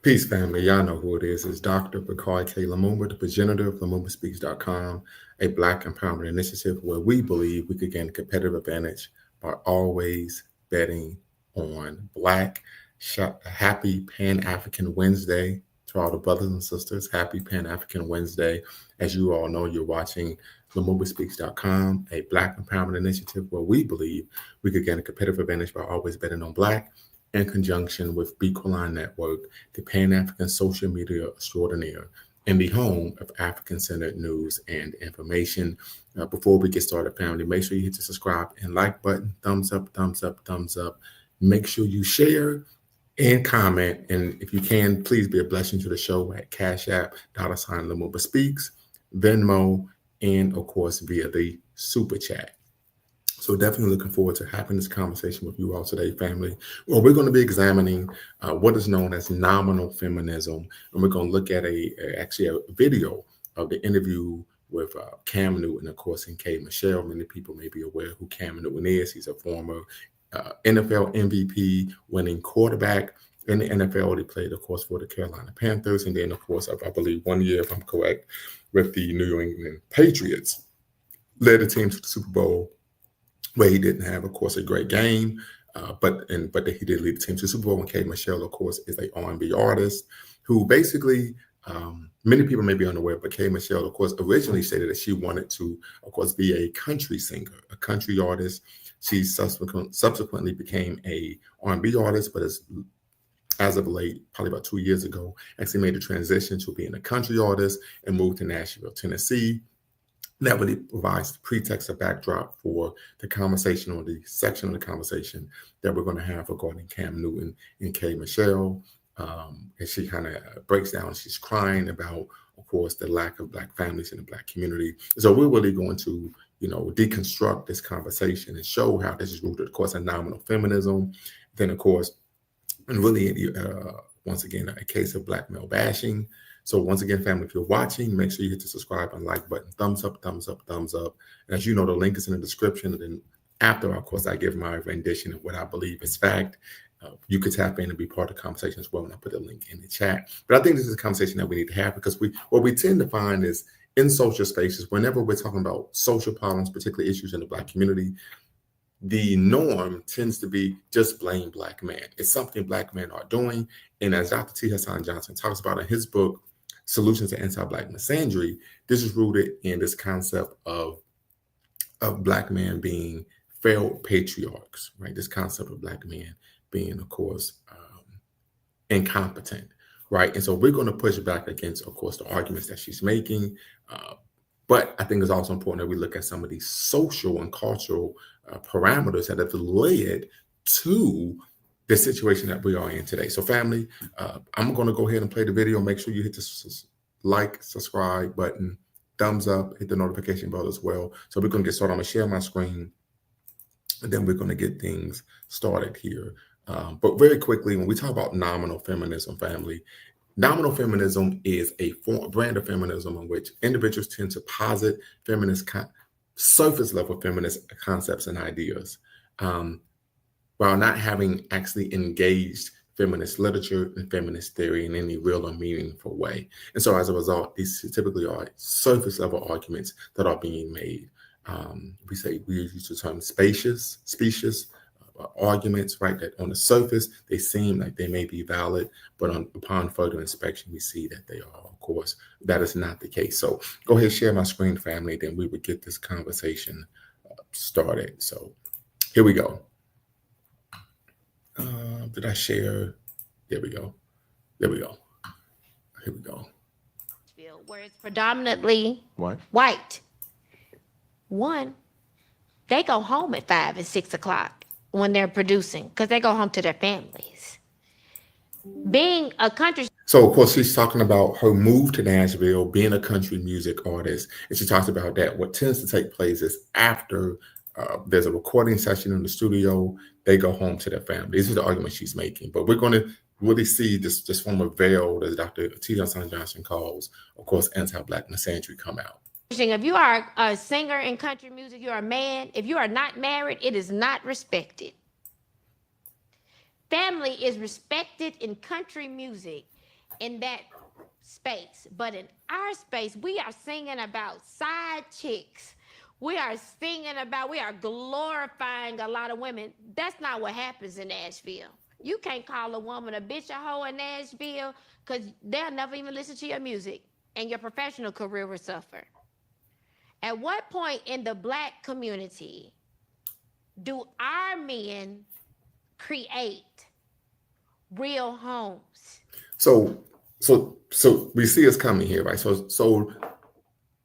Peace, family. Y'all know who it is. It's Dr. Picard K. Lumumba, the progenitor of LumumbaSpeaks.com, a Black empowerment initiative where we believe we could gain a competitive advantage by always betting on Black. Happy Pan-African Wednesday to all the brothers and sisters. Happy Pan-African Wednesday. As you all know, you're watching LumumbaSpeaks.com, a Black empowerment initiative where we believe we could gain a competitive advantage by always betting on Black, in conjunction with Bequaline Network, the Pan-African social media extraordinaire, and the home of African-centered news and information. Before we get started, family, make sure you hit the subscribe and like button, thumbs up, thumbs up, thumbs up. Make sure you share and comment, and if you can, please be a blessing to the show at Cash App, $Lumumba Speaks, Venmo, and of course via the Super Chat. So definitely looking forward to having this conversation with you all today, family. Well, we're going to be examining what is known as nominal feminism, and we're going to look at actually a video of the interview with Cam Newton, of course, and K. Michelle. Many people may be aware who Cam Newton is. He's a former NFL MVP, winning quarterback in the NFL. He played, of course, for the Carolina Panthers, and then, of course, I believe 1 year, if I'm correct, with the New England Patriots. Led the team to the Super Bowl, where he didn't have, of course, a great game, but he did lead the team to the Super Bowl. And K. Michelle, of course, is a R&B artist who basically, many people may be unaware, but K. Michelle, of course, originally stated that she wanted to, of course, be a country singer, a country artist. She subsequently became a R&B artist, but as of late, probably about 2 years ago, actually made the transition to being a country artist and moved to Nashville, Tennessee. That really provides the pretext, a backdrop for the conversation, or the section of the conversation that we're going to have regarding Cam Newton and K. Michelle. And she kind of breaks down, she's crying about, of course, the lack of Black families in the Black community. So we're really going to, deconstruct this conversation and show how this is rooted, of course, in nominal feminism. Then, of course, and really, once again, a case of Black male bashing. So once again, family, if you're watching, make sure you hit the subscribe and like button. Thumbs up, thumbs up, thumbs up. And as you know, the link is in the description. And then after, of course, I give my rendition of what I believe is fact. You could tap in and be part of the conversation as well, and I put a link in the chat. But I think this is a conversation that we need to have, because what we tend to find is in social spaces, whenever we're talking about social problems, particularly issues in the Black community, the norm tends to be just blame Black men. It's something Black men are doing. And as Dr. T. Hassan Johnson talks about in his book, Solutions to Anti-Black Misandry, this is rooted in this concept of Black men being failed patriarchs, right? This concept of Black men being, of course, incompetent, right? And so we're going to push back against, of course, the arguments that she's making. But I think it's also important that we look at some of these social and cultural parameters that have led to the situation that we are in today. So family, I'm going to go ahead and play the video. Make sure you hit the like, subscribe button, thumbs up, hit the notification bell as well. So we're going to get started. I'm going to share my screen, and then we're going to get things started here. But very quickly, when we talk about nominal feminism, family, nominal feminism is a brand of feminism in which individuals tend to posit feminist, surface level feminist concepts and ideas, while not having actually engaged feminist literature and feminist theory in any real or meaningful way. And so as a result, these typically are surface level arguments that are being made. We use the term specious arguments, right? That on the surface, they seem like they may be valid, but upon further inspection, we see that they are. Of course, that is not the case. So go ahead, share my screen, family, then we would get this conversation started. So here we go. Did I share? There we go. Here we go. Where it's predominantly What? white. One, they go home at 5 and 6 o'clock when they're producing, because they go home to their families. Being a country. So, of course, she's talking about her move to Nashville, being a country music artist. And she talks about that. What tends to take place is after there's a recording session in the studio, they go home to their family. This is the argument she's making. But we're going to really see this form of veil, as Dr. T. Hassan Johnson calls, of course, anti-Black misandry come out. If you are a singer in country music, you're a man. If you are not married, it is not respected. Family is respected in country music. in that space. But in our space, we are singing about side chicks. We are singing about, we are glorifying a lot of women. That's not what happens in Nashville. You can't call a woman a bitch, a hoe in Nashville, because they'll never even listen to your music and your professional career will suffer. At what point in the Black community do our men create real homes? So we see us coming here, right? So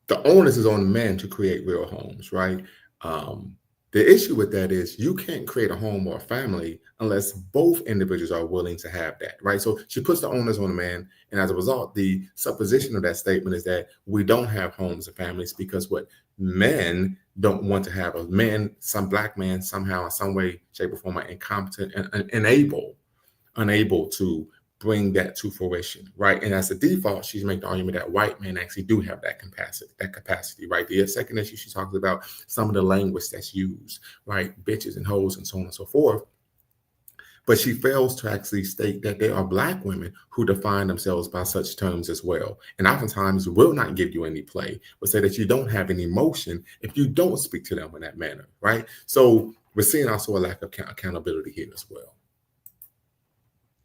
the onus is on the man to create real homes, right? Um, the issue with that is you can't create a home or a family unless both individuals are willing to have that, right? So she puts the onus on the man, and as a result, the supposition of that statement is that we don't have homes and families because what men don't want to have a man, some black man somehow, in some way, shape, or form, are incompetent and unable to bring that to fruition, right? And as a default, she's making the argument that white men actually do have that capacity, right? The second issue, she talks about some of the language that's used, right? Bitches and hoes and so on and so forth. But she fails to actually state that there are black women who define themselves by such terms as well. And oftentimes will not give you any play, but say that you don't have any emotion if you don't speak to them in that manner, right? So we're seeing also a lack of accountability here as well.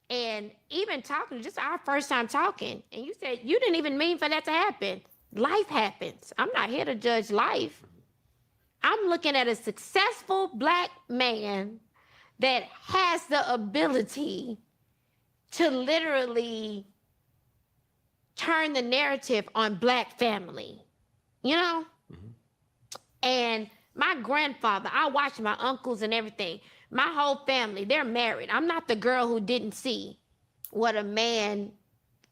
And even talking, just our first time talking, and you said you didn't even mean for that to happen. Life happens. I'm not here to judge life. I'm looking at a successful black man that has the ability to literally turn the narrative on black family, you know? And my grandfather, I watched my uncles and everything. My whole family, they're married. I'm not the girl who didn't see what a man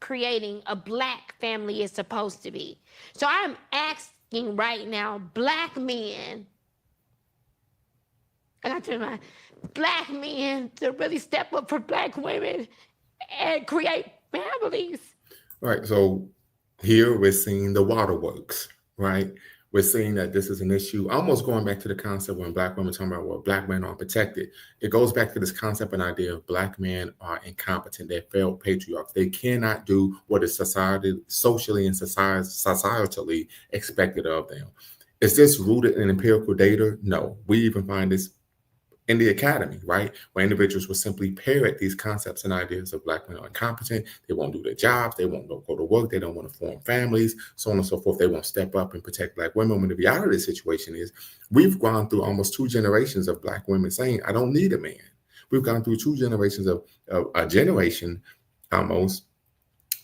creating a black family is supposed to be. So I'm asking right now, black men, and I tell my black men to really step up for black women and create families. Right. So here we're seeing the waterworks, right? We're seeing that this is an issue, almost going back to the concept when black women talking about well, black men are protected. It goes back to this concept and idea of black men are incompetent. They're failed patriarchs. They cannot do what is socially and societally expected of them. Is this rooted in empirical data? No. We even find this in the academy, right? Where individuals will simply parrot these concepts and ideas of black men are incompetent, they won't do their jobs, they won't go to work, they don't want to form families, so on and so forth. They won't step up and protect black women. When the reality of the situation is, we've gone through almost 2 generations of black women saying, I don't need a man. We've gone through 2 generations of a generation almost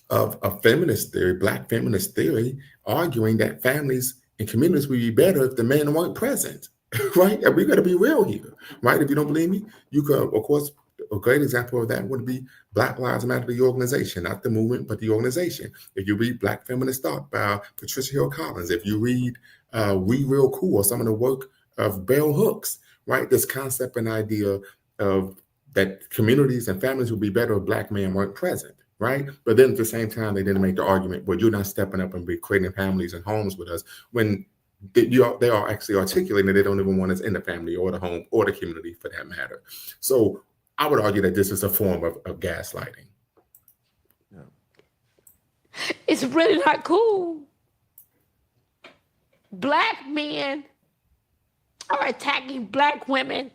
of feminist theory, black feminist theory, arguing that families and communities would be better if the men weren't present. Right? And we got to be real here, right? If you don't believe me, you could, of course, a great example of that would be Black Lives Matter, the organization, not the movement, but the organization. If you read Black Feminist Thought by Patricia Hill Collins, if you read We Real Cool or some of the work of Bell Hooks, right? This concept and idea of that communities and families would be better if black men weren't present, right? But then at the same time, they didn't make the argument, well, you're not stepping up and be creating families and homes with us when they are actually articulating that they don't even want us in the family or the home or the community for that matter. So I would argue that this is a form of gaslighting. It's really not cool. Black men are attacking black women.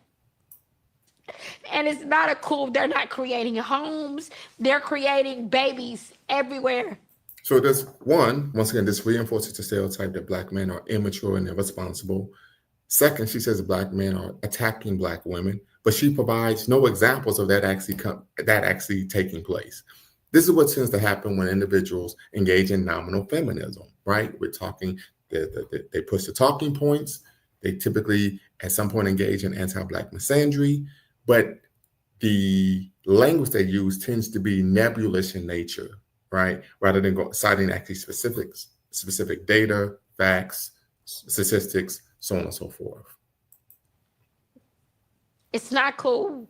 And it's not a cool, they're not creating homes, they're creating babies everywhere. So there's once again, this reinforces the stereotype that black men are immature and irresponsible. Second, she says black men are attacking black women, but she provides no examples of that actually taking place. This is what tends to happen when individuals engage in nominal feminism, right? We're talking, they push the talking points. They typically, at some point, engage in anti-black misandry, but the language they use tends to be nebulous in nature, right? Rather than citing actually specific data, facts, statistics, so on and so forth. It's not cool.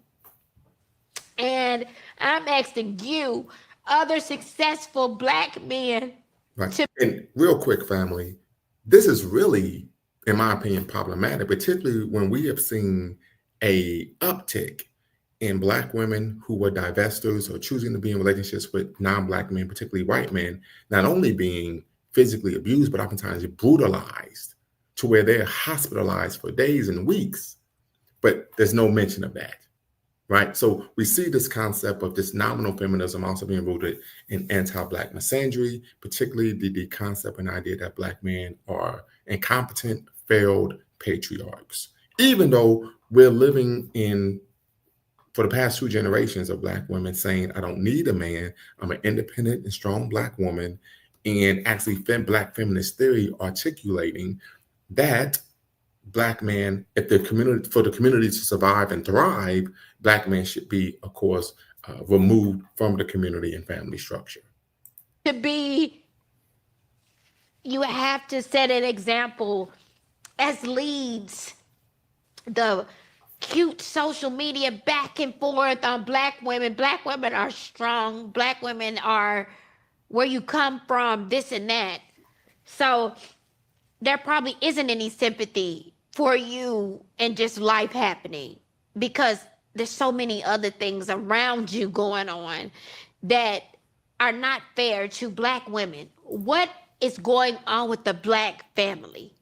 And I'm asking you, other successful black men, right? And real quick, family, this is really, in my opinion, problematic, particularly when we have seen a uptick And Black women who were divestors or choosing to be in relationships with non-Black men, particularly white men, not only being physically abused, but oftentimes brutalized to where they're hospitalized for days and weeks. But there's no mention of that, right? So we see this concept of this nominal feminism also being rooted in anti-Black misandry, particularly the concept and idea that Black men are incompetent, failed patriarchs. Even though we're living in, for the past 2 generations of Black women saying, I don't need a man, I'm an independent and strong Black woman, and actually Black feminist theory articulating that Black man, if the community, for the community to survive and thrive, Black men should be, of course, removed from the community and family structure. To be, you have to set an example as leads. The cute social media back and forth on Black women. Black women are strong. Black women are where you come from, this and that. So there probably isn't any sympathy for you and just life happening because there's so many other things around you going on that are not fair to Black women. What is going on with the Black family?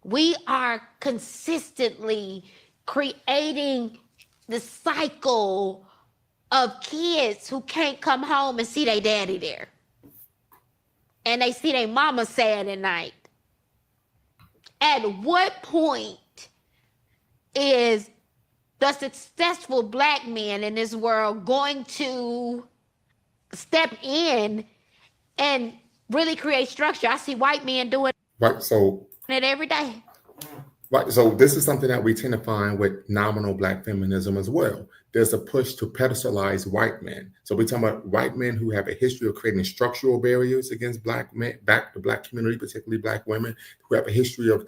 We are consistently creating the cycle of kids who can't come home and see their daddy there. And they see their mama sad at night. At what point is the successful Black man in this world going to step in and really create structure? I see white men doing Right. So it every day. Right. So this is something that we tend to find with nominal Black feminism as well. There's a push to pedestalize white men. So we're talking about white men who have a history of creating structural barriers against Black men, back the Black community, particularly Black women, who have a history of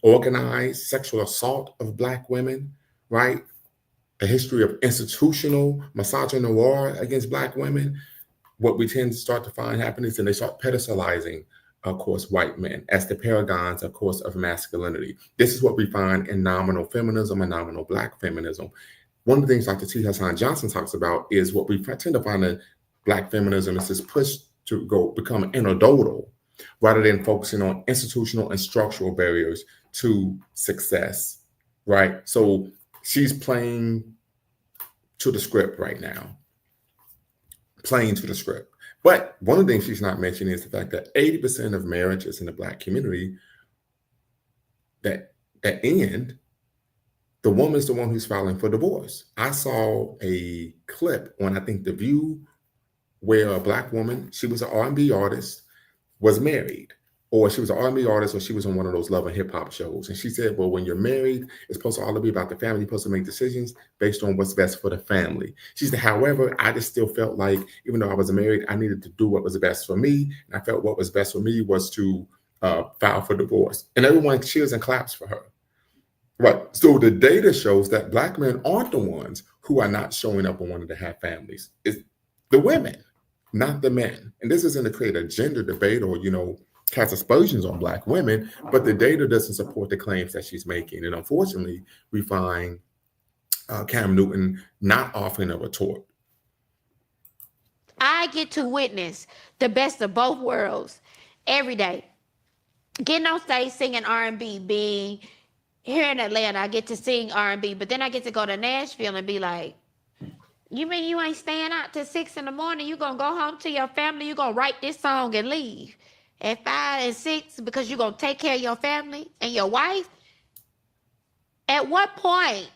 organized sexual assault of Black women, right? A history of institutional misogynoir against Black women. What we tend to start to find happening is, and they start pedestalizing, of course, white men as the paragons, of course, of masculinity. This is what we find in nominal feminism and nominal Black feminism. One of the things Dr. T. Hassan Johnson talks about is what we tend to find in Black feminism is this push to go become anecdotal rather than focusing on institutional and structural barriers to success, right? So she's playing to the script right now, playing to the script. But one of the things she's not mentioning is the fact that 80% of marriages in the Black community that end, the woman's the one who's filing for divorce. I saw a clip on, I think, The View, where a Black woman, she was an R&B artist, was married, or she was an R&B artist, or she was on one of those love and hip hop shows. And she said, well, when you're married, it's supposed to all be about the family. You're supposed to make decisions based on what's best for the family. She said, however, I just still felt like, even though I was married, I needed to do what was best for me. And I felt what was best for me was to file for divorce. And everyone cheers and claps for her. Right. So the data shows that Black men aren't the ones who are not showing up and wanting to have families. It's the women, not the men. And this isn't to create a gender debate or, cast aspersions on Black women, but the data doesn't support the claims that she's making. And unfortunately, we find Cam Newton not offering a retort. I get to witness the best of both worlds every day. Getting on stage singing R&B, being here in Atlanta, I get to sing R&B, but then I get to go to Nashville and be like, you mean you ain't staying out till 6 in the morning? You gonna go home to your family? You gonna write this song and leave at 5 and 6 because you gonna take care of your family and your wife? At what point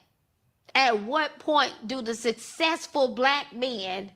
do the successful Black men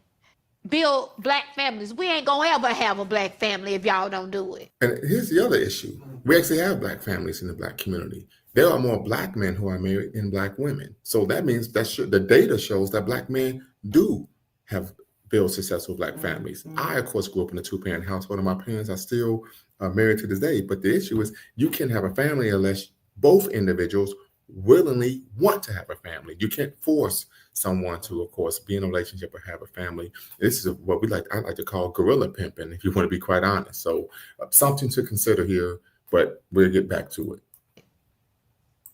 build Black families? We ain't gonna ever have a Black family if y'all don't do it. And here's the other issue. We actually have Black families in the Black community. There are more Black men who are married than Black women. So that means that the data shows that Black men do have built successful Black families. I, of course, grew up in a 2-parent household, and my parents are still married to this day. But the issue is you can't have a family unless both individuals willingly want to have a family. You can't force someone to, of course, be in a relationship or have a family. This is what I like to call guerrilla pimping, if you want to be quite honest. So something to consider here, but we'll get back to it.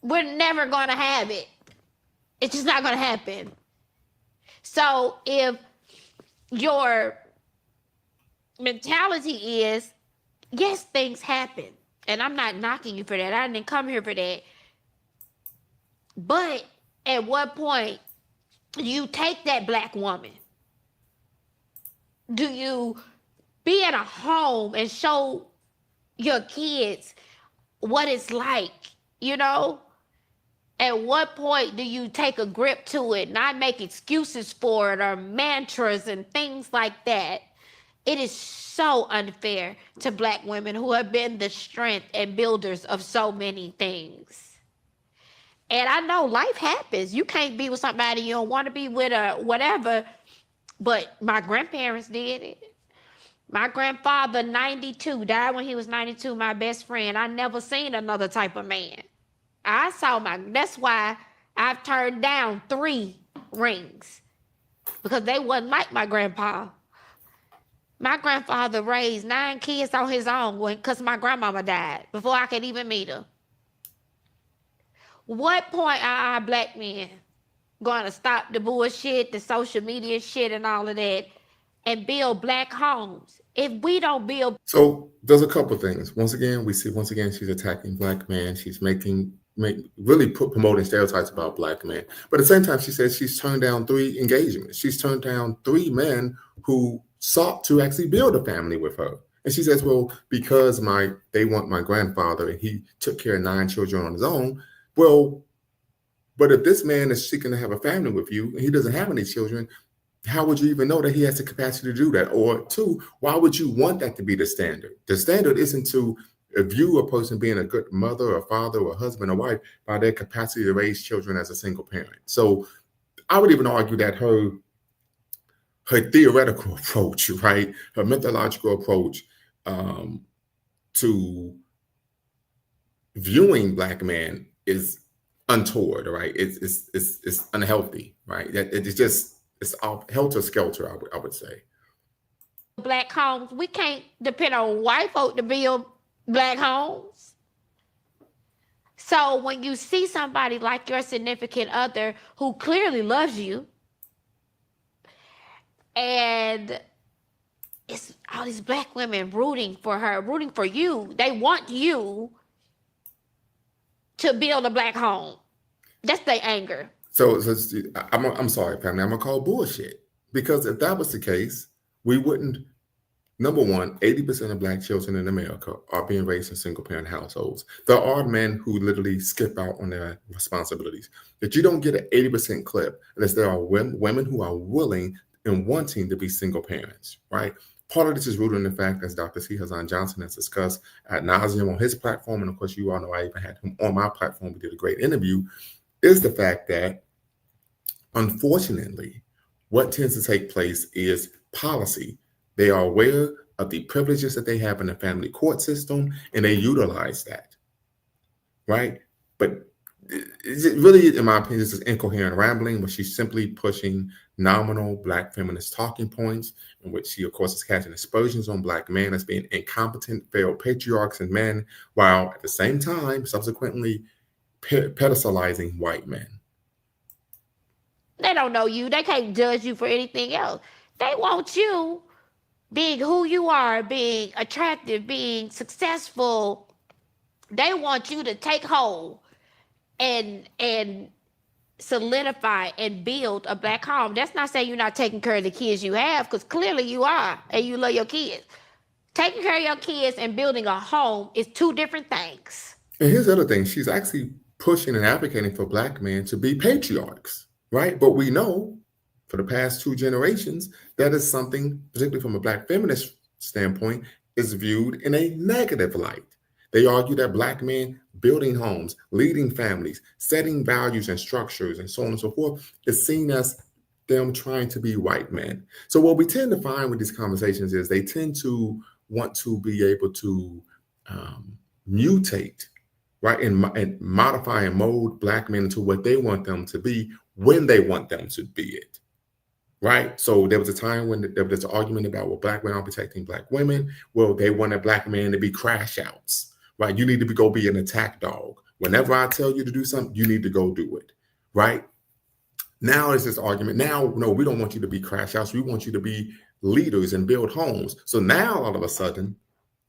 We're never going to have it. It's just not going to happen. So if your mentality is, yes, things happen, and I'm not knocking you for that. I didn't come here for that. But at what point do you take that black woman? Do you be at a home and show your kids what it's like, you know? At what point do you take a grip to it, not make excuses for it or mantras and things like that? It is so unfair to black women who have been the strength and builders of so many things. And I know life happens. You can't be with somebody you don't want to be with or whatever. But my grandparents did it. My grandfather, 92, died when he was 92, my best friend. I never seen another type of man. That's why I've turned down 3 rings. Because they wasn't like my grandpa. My grandfather raised 9 kids on his own because my grandmama died before I could even meet her. What point are our black men going to stop the bullshit, the social media shit and all of that, and build black homes? If we don't build... So there's a couple things. Once again, she's attacking black men. She's really promoting stereotypes about black men. But at the same time, she says she's turned down 3 engagements. She's turned down 3 men who sought to actually build a family with her. And she says, well, because they want my grandfather and he took care of 9 children on his own. Well, but if this man is seeking to have a family with you and he doesn't have any children, how would you even know that he has the capacity to do that? Or 2, why would you want that to be the standard? The standard isn't to view a person being a good mother or father or husband or wife by their capacity to raise children as a single parent. So I would even argue that her theoretical approach, right, her methodological approach to viewing black men is untoward, right? It's unhealthy, right? It's off helter skelter, I would say. Black homes, we can't depend on white folk to build black homes. So when you see somebody like your significant other who clearly loves you, and it's all these black women rooting for her, rooting for you, they want you to build a black home. That's their anger. So I'm sorry, family. I'm gonna call bullshit, because if that was the case, we wouldn't. Number one, 80% of black children in America are being raised in single-parent households. There are men who literally skip out on their responsibilities. That you don't get an 80% clip unless there are women who are willing and wanting to be single parents, right? Part of this is rooted in the fact, as Dr. C. Hazan Johnson has discussed ad nauseum on his platform, and of course, you all know I even had him on my platform. We did a great interview. Is the fact that, unfortunately, what tends to take place is policy. They are aware of the privileges that they have in the family court system, and they utilize that, right? But is it really, in my opinion, this is incoherent rambling, where she's simply pushing nominal black feminist talking points, in which she, of course, is casting aspersions on black men as being incompetent, failed patriarchs and men, while at the same time, subsequently, pedestalizing white men. They don't know you. They can't judge you for anything else. They want you being who you are, being attractive, being successful. They want you to take hold and solidify and build a black home. That's not saying you're not taking care of the kids you have, because clearly you are, and you love your kids. Taking care of your kids and building a home is 2 different things. And here's the other thing. She's actually pushing and advocating for black men to be patriarchs, right? But we know for the past 2 generations, that is something, particularly from a black feminist standpoint, is viewed in a negative light. They argue that black men building homes, leading families, setting values and structures, and so on and so forth, is seen as them trying to be white men. So what we tend to find with these conversations is they tend to want to be able to mutate, right, and modify and mold black men into what they want them to be when they want them to be it, right? So there was a time when there was an argument about, well, black men are protecting black women. Well, they wanted black men to be crash outs, right? You need to go be an attack dog. Whenever I tell you to do something, you need to go do it, right? Now it's this argument. Now, no, we don't want you to be crash outs. We want you to be leaders and build homes. So now all of a sudden,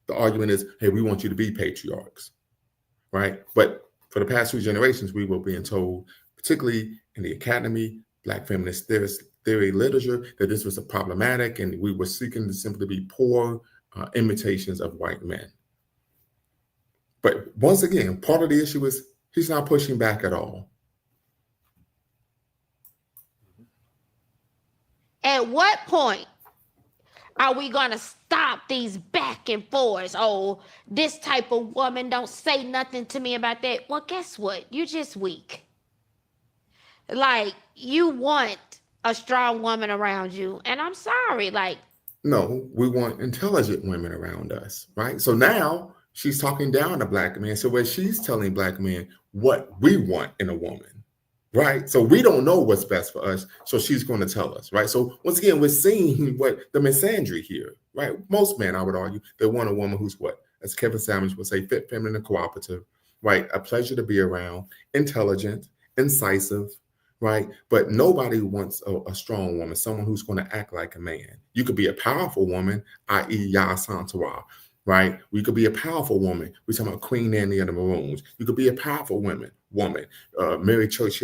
the argument is, hey, we want you to be patriarchs, right? But for the past few generations, we were being told, particularly in the academy, Black feminist theory literature, that this was a problematic, and we were seeking to simply be poor imitations of white men. But once again, part of the issue is he's not pushing back at all. At what point are we going to stop these back and forths? Oh, this type of woman don't say nothing to me about that. Well, guess what? You're just weak. Like, you want a strong woman around you, and I'm sorry. Like, no, we want intelligent women around us, right? So now she's talking down to Black men. So where she's telling Black men what we want in a woman, right? So we don't know what's best for us, so she's going to tell us, right? So once again, we're seeing what the misandry here, right? Most men, I would argue, they want a woman who's what, as Kevin Samuels would say, fit, feminine, and cooperative, right? A pleasure to be around, intelligent, incisive, right? But nobody wants a strong woman, someone who's going to act like a man. You could be a powerful woman, i.e. Yah Santawa, right? We could be a powerful woman. We're talking about Queen Anne of the Maroons. You could be a powerful woman, Mary Church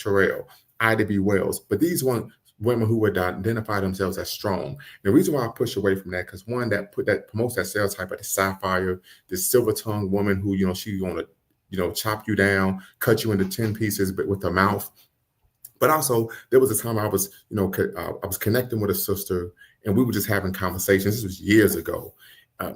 Terrell, Ida B. Wells. But these women who would identify themselves as strong. The reason why I push away from that, because one, that promotes that stereotype of the sapphire, this silver-tongued woman who, she's going to, chop you down, cut you into 10 pieces, but with her mouth. But also, there was a time I was, I was connecting with a sister, and we were just having conversations. This was years ago. Her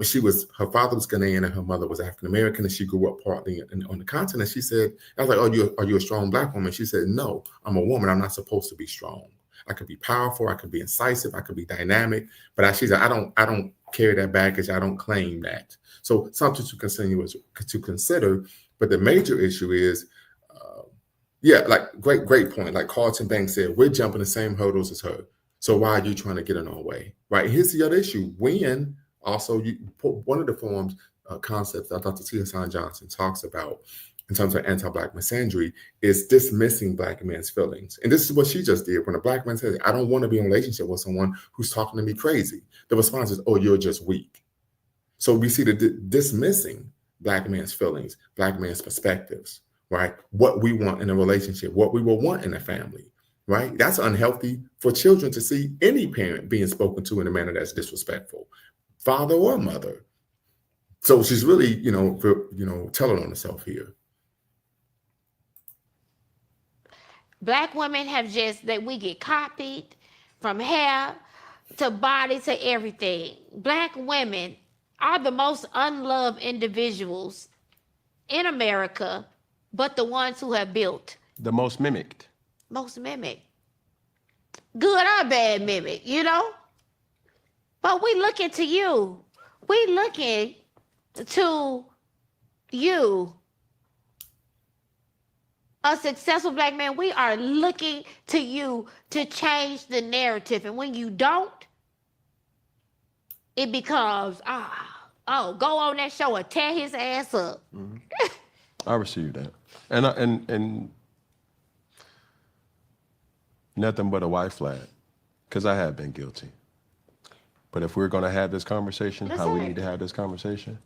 father was Ghanaian and her mother was African American, and she grew up partly on the continent. She said, I was like, "Oh, are you a strong Black woman?" She said, "No, I'm a woman. I'm not supposed to be strong. I could be powerful. I could be incisive. I could be dynamic. But she said, I don't carry that baggage. I don't claim that." So something to consider. But the major issue is, like great point. Like Carlton Banks said, we're jumping the same hurdles as her. So why are you trying to get in our way? Right? Here's the other issue. When also, one of the forms, concepts that Dr. T. Hassan Johnson talks about in terms of anti-Black misandry is dismissing Black men's feelings. And this is what she just did. When a Black man says, I don't want to be in a relationship with someone who's talking to me crazy, the response is, oh, you're just weak. So we see the dismissing Black man's feelings, Black man's perspectives, right? What we want in a relationship, what we will want in a family, right? That's unhealthy for children to see any parent being spoken to in a manner that's disrespectful, father or mother. So she's really, telling on herself here. Black women have that we get copied from hair to body to everything. Black women are the most unloved individuals in America, but the ones who have built. The most mimicked. Most mimicked. Good or bad mimic, But we looking to you. We looking to you. A successful Black man, we are looking to you to change the narrative. And when you don't, it becomes, go on that show and tear his ass up. Mm-hmm. I received that. And nothing but a white flag, because I have been guilty. But if we're going to have this conversation, how we need to have this conversation,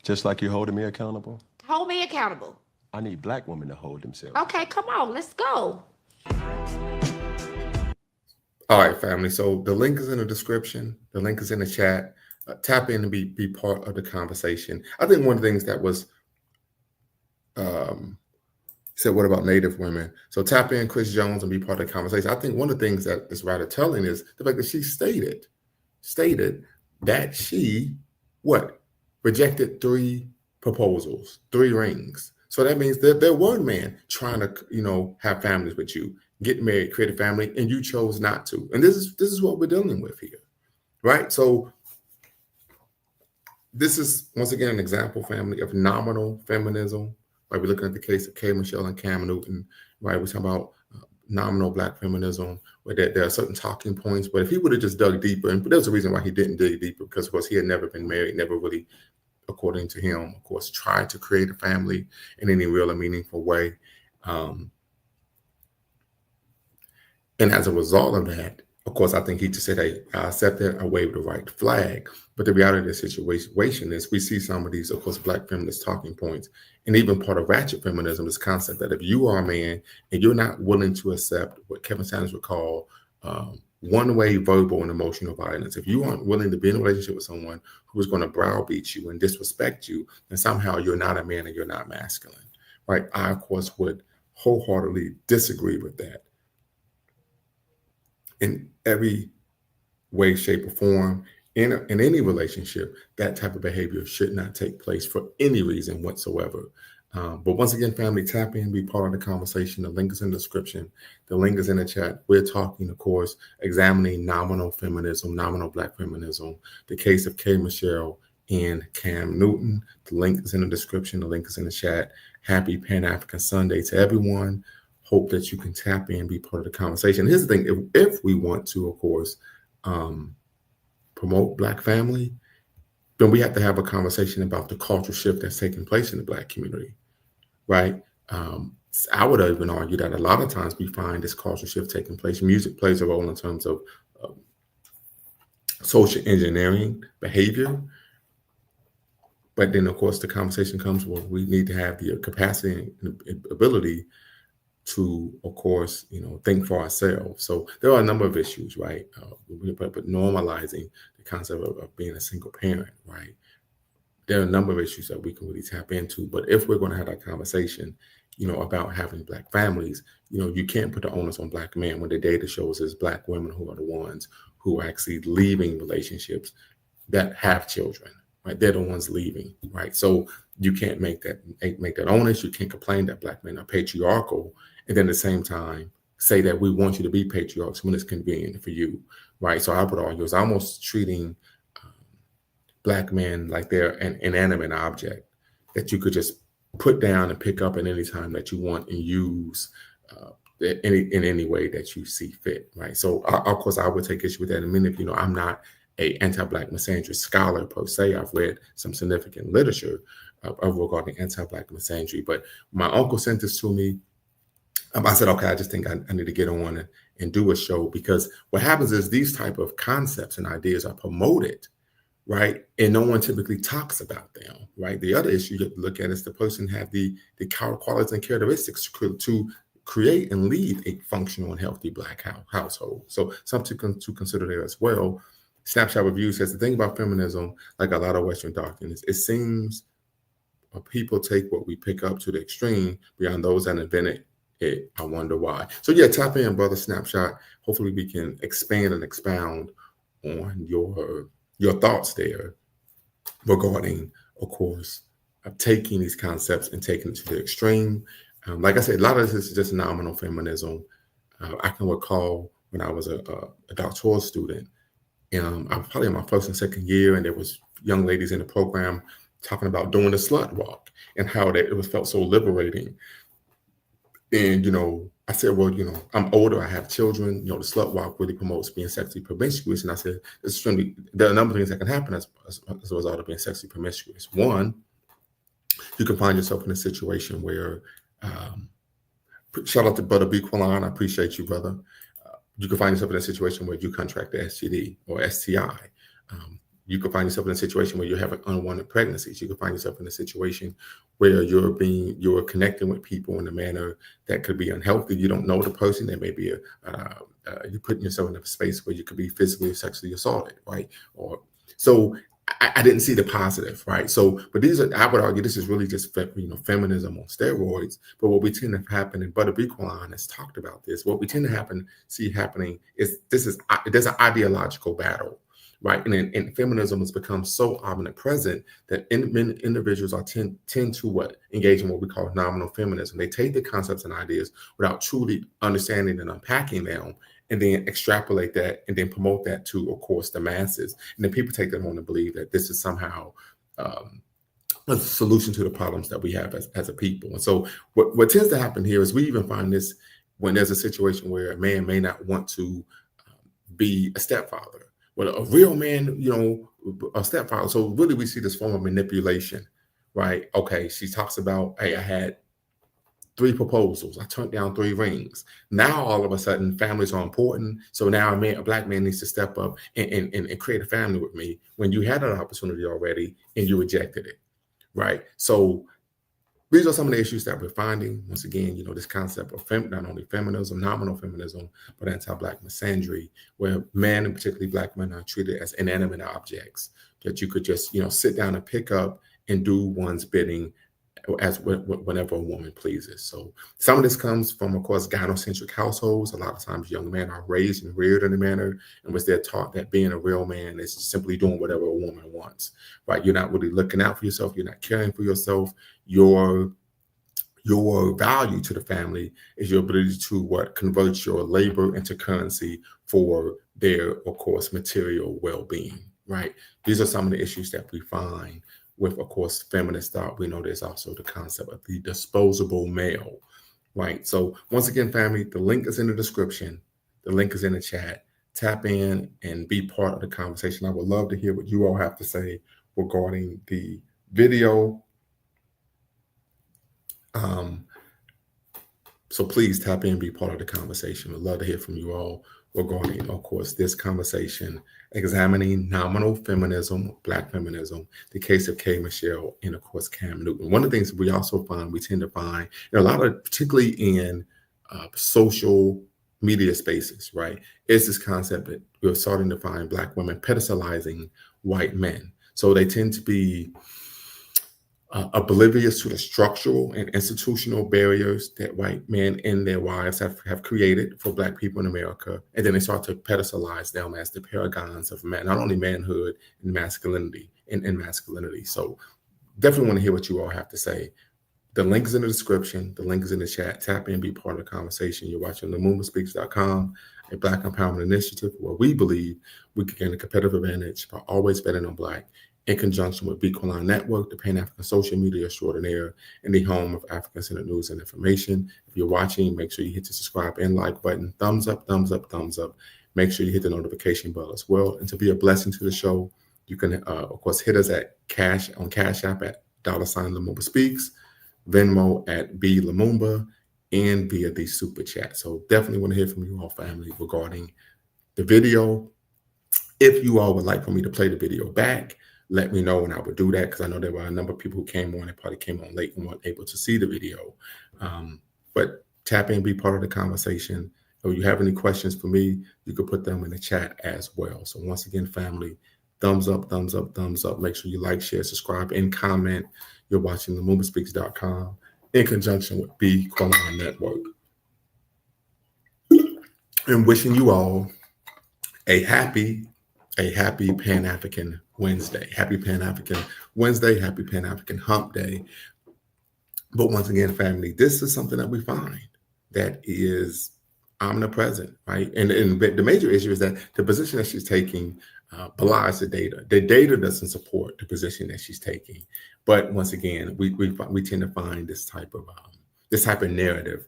just like you're holding me accountable. Hold me accountable. I need Black women to hold themselves. Okay, come on, let's go. All right, family. So the link is in the description. The link is in the chat. Tap in and be part of the conversation. I think one of the things that was said, what about Native women? So tap in, Chris Jones, and be part of the conversation. I think one of the things that is rather telling is the fact that she stated that she, rejected 3 proposals, 3 rings. So that means that there were men trying to, have families with you, get married, create a family, and you chose not to. And this is what we're dealing with here, right? So this is, once again, an example, family, of nominal feminism. Right, we're looking at the case of K. Michelle and Cam Newton. Right, we're talking about nominal Black feminism, where there are certain talking points. But if he would have just dug deeper, and there's a reason why he didn't dig deeper, because of course he had never been married, never really, according to him, of course, tried to create a family in any real and meaningful way. And as a result of that, of course, I think he just said, hey, I accept that, I waved the right flag. But the reality of the situation is we see some of these, of course, Black feminist talking points. And even part of ratchet feminism is concept that if you are a man and you're not willing to accept what Kevin Sanders would call one-way verbal and emotional violence, if you aren't willing to be in a relationship with someone who is going to browbeat you and disrespect you, then somehow you're not a man and you're not masculine, right? I, of course, would wholeheartedly disagree with that in every way, shape, or form. In any relationship, that type of behavior should not take place for any reason whatsoever. But once again, family, tap in, be part of the conversation. The link is in the description. The link is in the chat. We're talking, of course, examining nominal feminism, nominal Black feminism, the case of K. Michelle and Cam Newton. The link is in the description. The link is in the chat. Happy Pan-African Sunday to everyone. Hope that you can tap in, be part of the conversation. Here's the thing, if we want to, of course, promote Black family, then we have to have a conversation about the cultural shift that's taking place in the Black community, right? I would even argue that a lot of times we find this cultural shift taking place. Music plays a role in terms of social engineering behavior. But then, of course, the conversation comes where we need to have the capacity and ability to, of course, think for ourselves. So there are a number of issues, right? But normalizing the concept of being a single parent, right? There are a number of issues that we can really tap into. But if we're going to have that conversation, about having Black families, you can't put the onus on Black men when the data shows it's Black women who are the ones who are actually leaving relationships that have children, right? They're the ones leaving, right? So you can't make that onus. You can't complain that Black men are patriarchal, and then at the same time say that we want you to be patriarchs when it's convenient for you, right? So I would argue it's almost treating Black men like they're an inanimate object that you could just put down and pick up at any time that you want and use in any way that you see fit, right? So of course I would take issue with that in a minute. I'm not a anti-Black misandry scholar per se. I've read some significant literature regarding anti-Black misandry, but my uncle sent this to me. I said, okay, I just think I need to get on and do a show, because what happens is these type of concepts and ideas are promoted, right? And no one typically talks about them, right? The other issue you have to look at is the person have the qualities and characteristics to create and lead a functional and healthy Black household. So something to consider there as well. Snapshot Review says the thing about feminism, like a lot of Western doctrines, it seems people take what we pick up to the extreme beyond those that invented it. I wonder why. So yeah, tap in, brother Snapshot. Hopefully we can expand and expound on your thoughts there regarding, of course, taking these concepts and taking it to the extreme. Like I said, a lot of this is just nominal feminism. I can recall when I was a doctoral student, and I was probably in my first and second year, and there was young ladies in the program talking about doing the slut walk and how that it felt so liberating. And, I said, well, I'm older, I have children, the slut walk really promotes being sexually promiscuous. And I said, there are a number of things that can happen as a result of being sexually promiscuous. One, you can find yourself in a situation where, shout out to Brother B. Quillan, I appreciate you, brother. You can find yourself in a situation where you contract the STD or STI. You can find yourself in a situation where you have unwanted pregnancies. You can find yourself in a situation where you're connecting with people in a manner that could be unhealthy. You don't know the person. There may be you're putting yourself in a space where you could be physically or sexually assaulted, right? So I didn't see the positive, right? So, but I would argue this is really just feminism on steroids. But what we tend to happen, and Brother Biqualan has talked about this. What we tend to see happening is there's an ideological battle. Right, and feminism has become so omnipresent that individuals tend to engage in what we call nominal feminism. They take the concepts and ideas without truly understanding and unpacking them, and then extrapolate that and then promote that to, of course, the masses. And then people take them on to believe that this is somehow a solution to the problems that we have as a people. And so what tends to happen here is we even find this when there's a situation where a man may not want to be a stepfather. Well, a real man, a stepfather. So really we see this form of manipulation, right? Okay, she talks about, hey, I had 3 proposals. I turned down 3 rings. Now all of a sudden families are important. So now a black man needs to step up and create a family with me when you had an opportunity already and you rejected it. Right. So these are some of the issues that we're finding. Once again, this concept of not only feminism, nominal feminism, but anti-black misandry, where men, and particularly black men, are treated as inanimate objects that you could just, sit down and pick up and do one's bidding whenever a woman pleases. So some of this comes from, of course, gynocentric households. A lot of times young men are raised and reared in a manner in which they're taught that being a real man is simply doing whatever a woman wants, right? You're not really looking out for yourself. You're not caring for yourself. Your value to the family is your ability to convert your labor into currency for their, of course, material well-being, right? These are some of the issues that we find with, of course, feminist thought. We know there's also the concept of the disposable male, right? So once again, family, the link is in the description. The link is in the chat. Tap in and be part of the conversation. I would love to hear what you all have to say regarding the video. So please tap in, be part of the conversation. We'd love to hear from you all regarding, of course, this conversation, examining nominal feminism, black feminism, the case of K. Michelle, and of course, Cam Newton. One of the things we also find, we tend to find, a lot of, particularly in social media spaces, right, is this concept that we're starting to find black women pedestalizing white men. So they tend to be oblivious to the structural and institutional barriers that white men and their wives have created for black people in America. And then they start to pedestalize them as the paragons of not only manhood and masculinity and masculinity. So definitely want to hear what you all have to say. The link is in the description. The link is in the chat. Tap in, be part of the conversation. You're watching themovamentspeaks.com, a Black empowerment initiative where we believe we can gain a competitive advantage by always betting on Black, in conjunction with Bequaline Network, the Pan-African social media extraordinaire, and the home of African-centered news and information. If you're watching, make sure you hit the subscribe and like button. Thumbs up, thumbs up, thumbs up. Make sure you hit the notification bell as well. And to be a blessing to the show, you can, of course, hit us at Cash App at $Lumumba Speaks, Venmo at B Lumumba, and via the Super Chat. So definitely want to hear from you all, family, regarding the video. If you all would like for me to play the video back, let me know and I would do that, because I know there were a number of people who came on and probably came on late and weren't able to see the video. But tap in, be part of the conversation. If you have any questions for me, you could put them in the chat as well. So once again, family, thumbs up, thumbs up, thumbs up. Make sure you like, share, subscribe, and comment. You're watching themovamentspeaks.com in conjunction with Bequaline Network. And wishing you all a happy Pan-African Wednesday. Happy Pan-African Wednesday, happy Pan-African Hump Day. But once again, family, this is something that we find that is omnipresent, right? And the major issue is that the position that she's taking belies the data. The data doesn't support the position that she's taking. But once again, we tend to find this type of narrative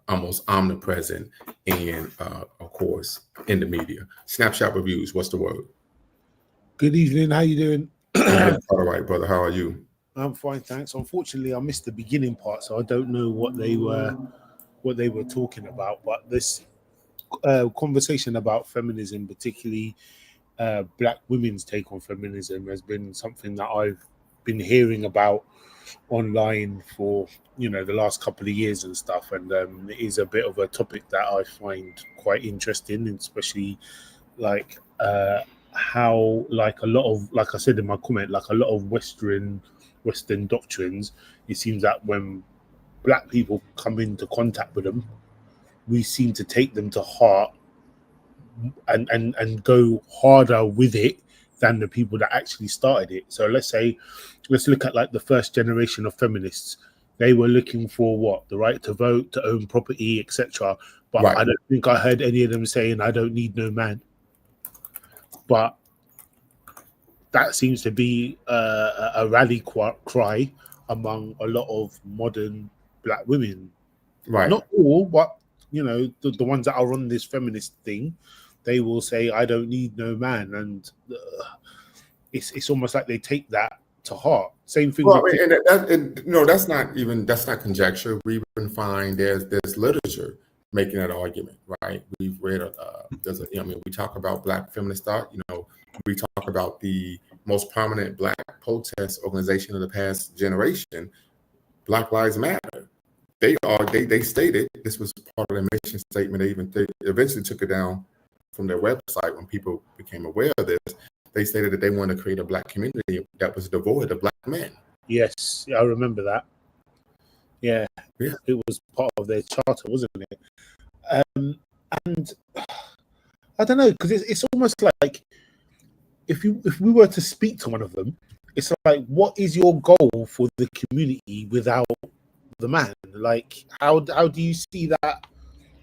almost omnipresent and, of course, in the media. Snapshot reviews, what's the word? Good evening. How you doing? All right, brother. How are you? I'm fine, thanks. Unfortunately, I missed the beginning part, so I don't know what they were talking about. But this conversation about feminism, particularly Black women's take on feminism, has been something that I've been hearing about online for the last couple of years and stuff. And it is a bit of a topic that I find quite interesting, and especially like how, like I said in my comment, like a lot of Western doctrines, it seems that when Black people come into contact with them, we seem to take them to heart and go harder with it than the people that actually started it. So let's look at like the first generation of feminists. They were looking for what? The right to vote, to own property, etc. But right. I don't think I heard any of them saying, I don't need no man. But that seems to be a rally cry among a lot of modern Black women. Right. Not all, but the ones that are on this feminist thing, they will say, I don't need no man. And it's almost like they take that to heart. Same thing Well, with I mean, that's not conjecture. We even find there's literature making that argument, right? We've read we talk about Black feminist thought. We talk about the most prominent Black protest organization of the past generation, Black Lives Matter. They stated this was part of their mission statement. They eventually took it down from their website when people became aware of this. They stated that they wanted to create a Black community that was devoid of Black men. yes, I remember that. Yeah, Yeah. it was part of their charter, wasn't it? And I don't know, because it's almost like if we were to speak to one of them, it's like, what is your goal for the community without the man? Like, how do you see that?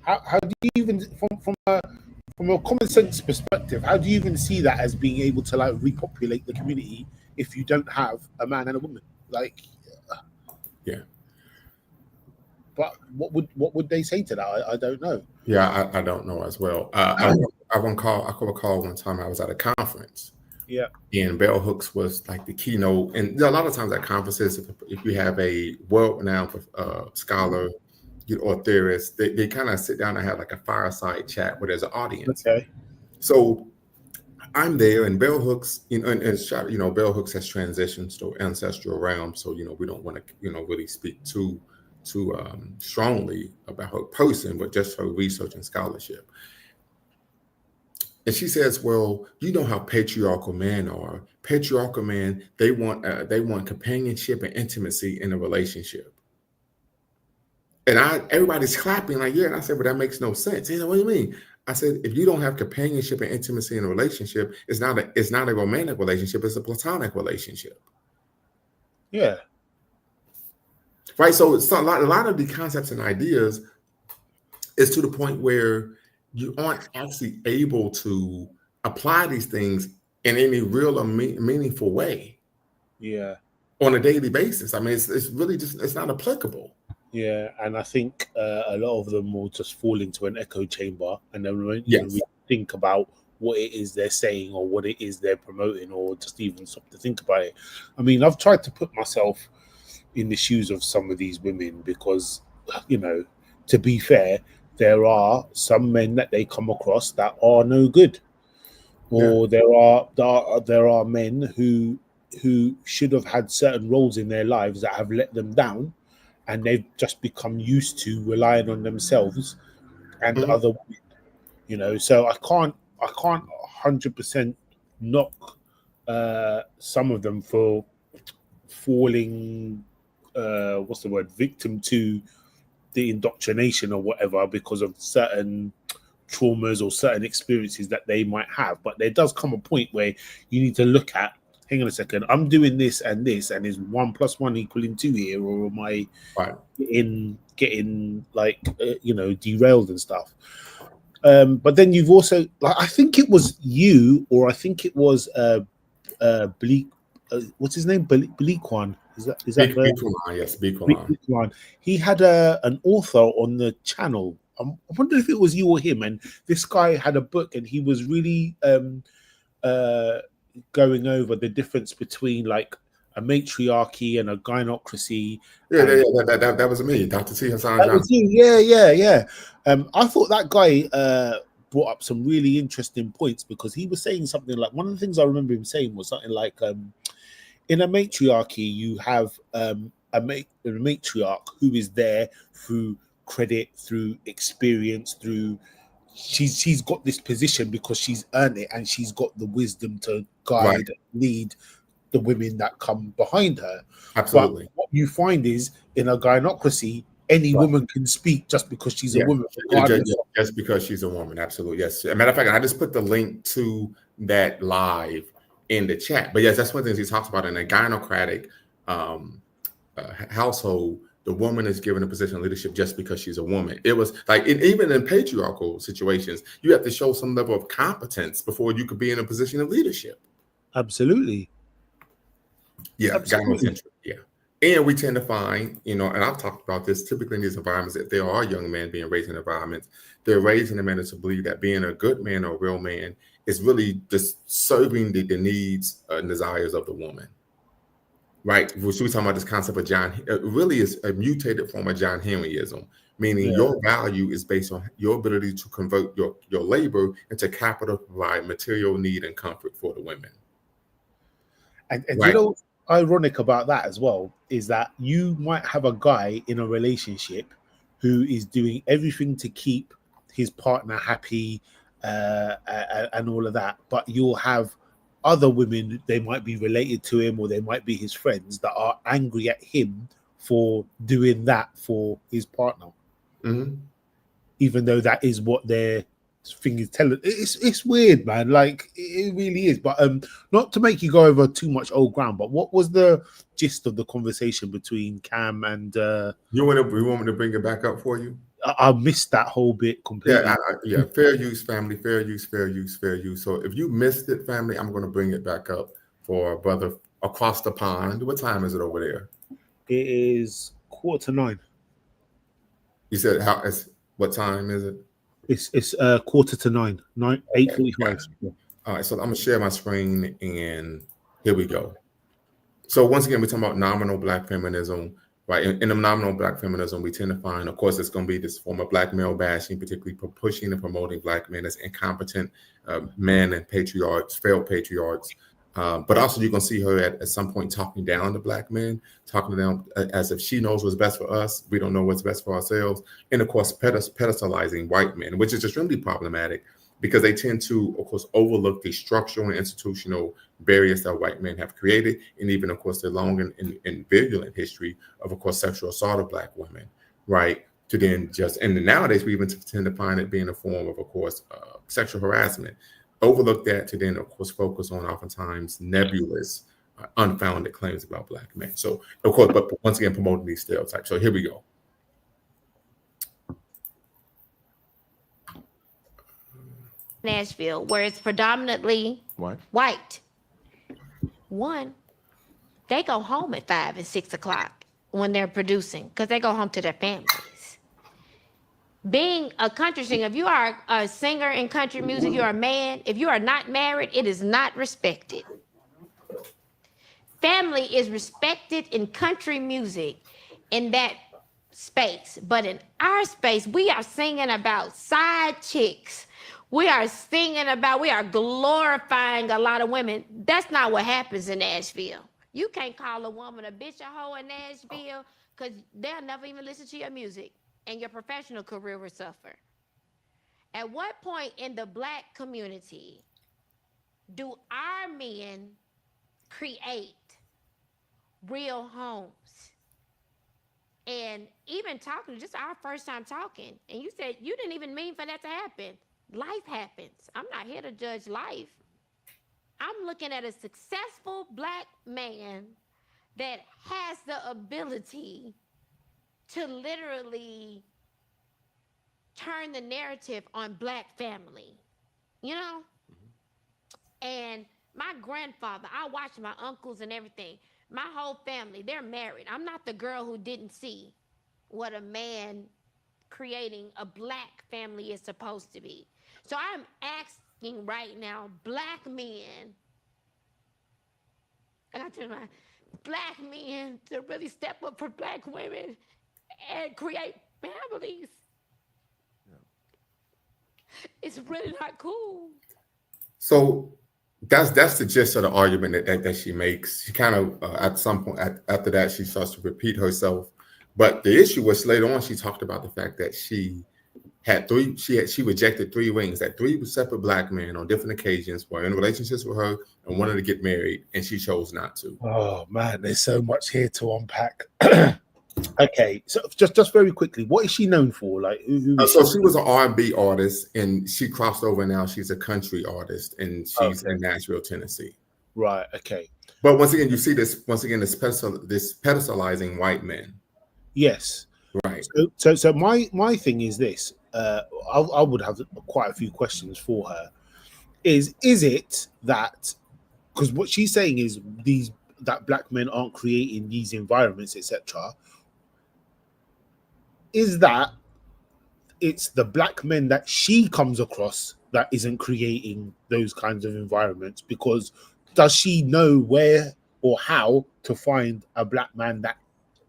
How do you even from a common sense perspective, how do you even see that as being able to like repopulate the community if you don't have a man and a woman? Like, yeah. But what would they say to that? I don't know. Yeah, I don't know as well. I recall one time I was at a conference. Yeah. And bell hooks was like the keynote. And a lot of times at conferences, if you have a world-renowned scholar or theorist, they kind of sit down and have like a fireside chat where there's an audience. Okay. So I'm there, and bell hooks, and bell hooks has transitioned to ancestral realm. So we don't want to really speak too strongly about her person, but just her research and scholarship. And she says, "Well, you know how patriarchal men are. Patriarchal men, they want companionship and intimacy in a relationship." And everybody's clapping like, "Yeah." And I said, "But that makes no sense." He said, "What do you mean?" I said, "If you don't have companionship and intimacy in a relationship, it's not a romantic relationship. It's a platonic relationship." Yeah. Right. So it's a lot of the concepts and ideas is to the point where you aren't actually able to apply these things in any real or meaningful way. Yeah. On a daily basis. I mean, it's really just, it's not applicable. Yeah, and I think a lot of them will just fall into an echo chamber and then won't Yes. even really think about what it is they're saying or what it is they're promoting, or just even stop to think about it. I mean, I've tried to put myself in the shoes of some of these women because, to be fair, there are some men that they come across that are no good, or there are men who should have had certain roles in their lives that have let them down, and they've just become used to relying on themselves and other women, so I can't 100% knock some of them for falling victim to the indoctrination or whatever because of certain traumas or certain experiences that they might have. But there does come a point where you need to look at, hang on a second, I'm doing this, and is 1 + 1 equaling 2 here, or am I getting like derailed and stuff? But then you've also, like, I think it was you, or I think it was Bleak. What's his name? Bleakwan. Is that Bleakwan? Yes, Bleakwan. He had an author on the channel. I wonder if it was you or him. And this guy had a book, and he was really going over the difference between like a matriarchy and a gynocracy. Yeah, that was me, Dr. T. Hassan Johnson. That was you. Yeah. I thought that guy brought up some really interesting points, because he was saying something like, one of the things I remember him saying was something like, in a matriarchy, you have a matriarch who is there through credit, through experience, through she's got this position because she's earned it, and she's got the wisdom to guide, lead the women that come behind her. Absolutely. But what you find is, in a gynocracy, any woman can speak just because she's a woman. Just because she's a woman. Absolutely. Yes. As a matter of fact, I just put the link to that live in the chat. But yes, that's one of the things he talks about. In a gynocratic household, the woman is given a position of leadership just because she's a woman. It was like, even in patriarchal situations, you have to show some level of competence before you could be in a position of leadership. Absolutely. Yeah, gynocentric. Yeah. And we tend to find, and I've talked about this, typically in these environments, that there are young men being raised in environments, they're raising the men to believe that being a good man or a real man is really just serving the needs and desires of the woman. right? We're talking about this concept of it really is a mutated form of John Henryism, meaning Yeah. your value is based on your ability to convert your labor into capital to provide material need and comfort for the women. And you Right. know what's ironic about that as well is that you might have a guy in a relationship who is doing everything to keep his partner happy and all of that, but you'll have other women, they might be related to him or they might be his friends, that are angry at him for doing that for his partner, even though that is what their thing is telling. It's weird, man. Like it really is. But not to make you go over too much old ground, but what was the gist of the conversation between Cam and You want me to bring it back up for you? I missed that whole bit completely. Yeah, fair use, family, fair use, fair use, fair use. So if you missed it, family, I'm going to bring it back up for brother across the pond. What time is it over there? It is 8:45. You said what time is it? It's 8:45. 8:45. All right, so I'm gonna share my screen and here we go. So once again, we're talking about nominal Black feminism, right? In the nominal Black feminism, we tend to find, of course, it's going to be this form of Black male bashing, particularly pushing and promoting Black men as incompetent men and patriarchs, failed patriarchs. But also, you can see her at some point talking down to Black men, talking to them as if she knows what's best for us. We don't know what's best for ourselves. And of course, pedestalizing white men, which is extremely problematic because they tend to, of course, overlook the structural and institutional barriers that white men have created, and even, of course, the long and virulent history of course, sexual assault of Black women, right? To then and nowadays we even tend to find it being a form of course, sexual harassment. Overlook that to then, of course, focus on oftentimes nebulous, unfounded claims about Black men. So, of course, but once again, promoting these stereotypes. So here we go. Nashville, where it's predominantly white. One, they go home at 5 and 6 o'clock when they're producing because they go home to their families. Being a country singer, if you are a singer in country music, you're a man. If you are not married, it is not respected. Family is respected in country music in that space. But in our space, we are singing about side chicks. We are glorifying a lot of women. That's not what happens in Nashville. You can't call a woman a bitch, a hoe in Nashville, because they'll never even listen to your music, and your professional career will suffer. At what point in the Black community do our men create real homes? And even talking, just our first time talking, and you said you didn't even mean for that to happen. Life happens. I'm not here to judge life. I'm looking at a successful Black man that has the ability to literally turn the narrative on Black family, you know? And my grandfather, I watched my uncles and everything. My whole family, they're married. I'm not the girl who didn't see what a man creating a Black family is supposed to be. So I'm asking right now, Black men, and I tell my Black men to really step up for Black women and create families. Yeah. It's really not cool. So that's the gist of the argument that she makes. She kind of at some point after that she starts to repeat herself. But the issue was later on she talked about the fact that she rejected 3 rings, that 3 separate Black men on different occasions were in relationships with her and wanted to get married, and she chose not to. Oh man, there's so much here to unpack. Okay, so just very quickly, what is she known for? Like, so she was an R&B artist, and she crossed over. Now she's a country artist, and she's in Nashville, Tennessee. Right. Okay. But once again, you see this pedestalizing white men. Yes. Right. So my thing is this. I would have quite a few questions for her. Is it that because what she's saying is that Black men aren't creating these environments, etc. Is that it's the Black men that she comes across that isn't creating those kinds of environments? Because does she know where or how to find a black man that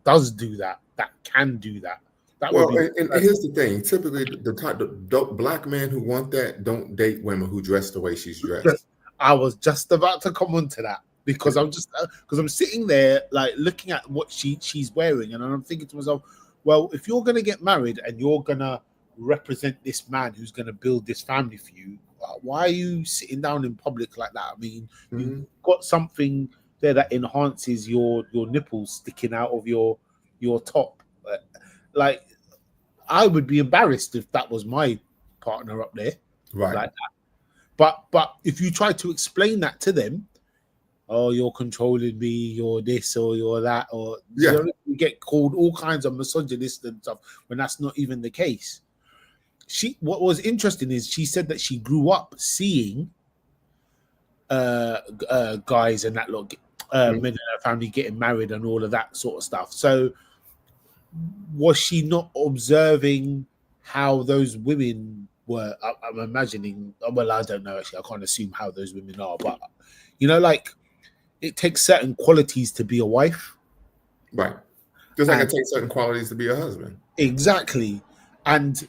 does do that, that can do that. That would Well, be and here's the thing. Typically, the black men who want that don't date women who dress the way she's dressed. I was just about to come on to that because I'm sitting there like looking at what she's wearing, and I'm thinking to myself, well, if you're gonna get married and you're gonna represent this man who's gonna build this family for you, why are you sitting down in public like that? I mean, you've got something there that enhances your nipples sticking out of your top. Like, I would be embarrassed if that was my partner up there, Right. like that. But if you try to explain that to them, oh, you're controlling me, you're this or you're that, or Yeah. you get called all kinds of misogynist and stuff when that's not even the case. What was interesting is she said that she grew up seeing guys and that lot, men in her family getting married and all of that sort of stuff. So was she not observing how those women were? I'm imagining, well, I don't know, actually I can't assume how those women are, but like it takes certain qualities to be a wife, right? Just like it takes certain qualities to be a husband. Exactly. And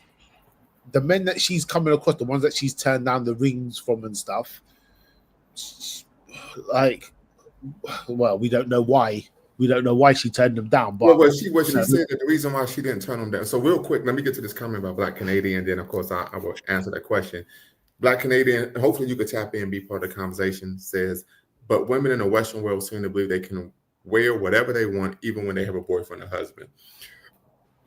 the men that she's coming across, the ones that she's turned down the rings from and stuff, like, well, we don't know why. We don't know why she turned them down. But what she said that the reason why she didn't turn them down. So real quick, let me get to this comment about Black Canadian. Then of course I will answer that question. Black Canadian, hopefully you could tap in and be part of the conversation, says, but women in the Western world seem to believe they can wear whatever they want, even when they have a boyfriend or husband.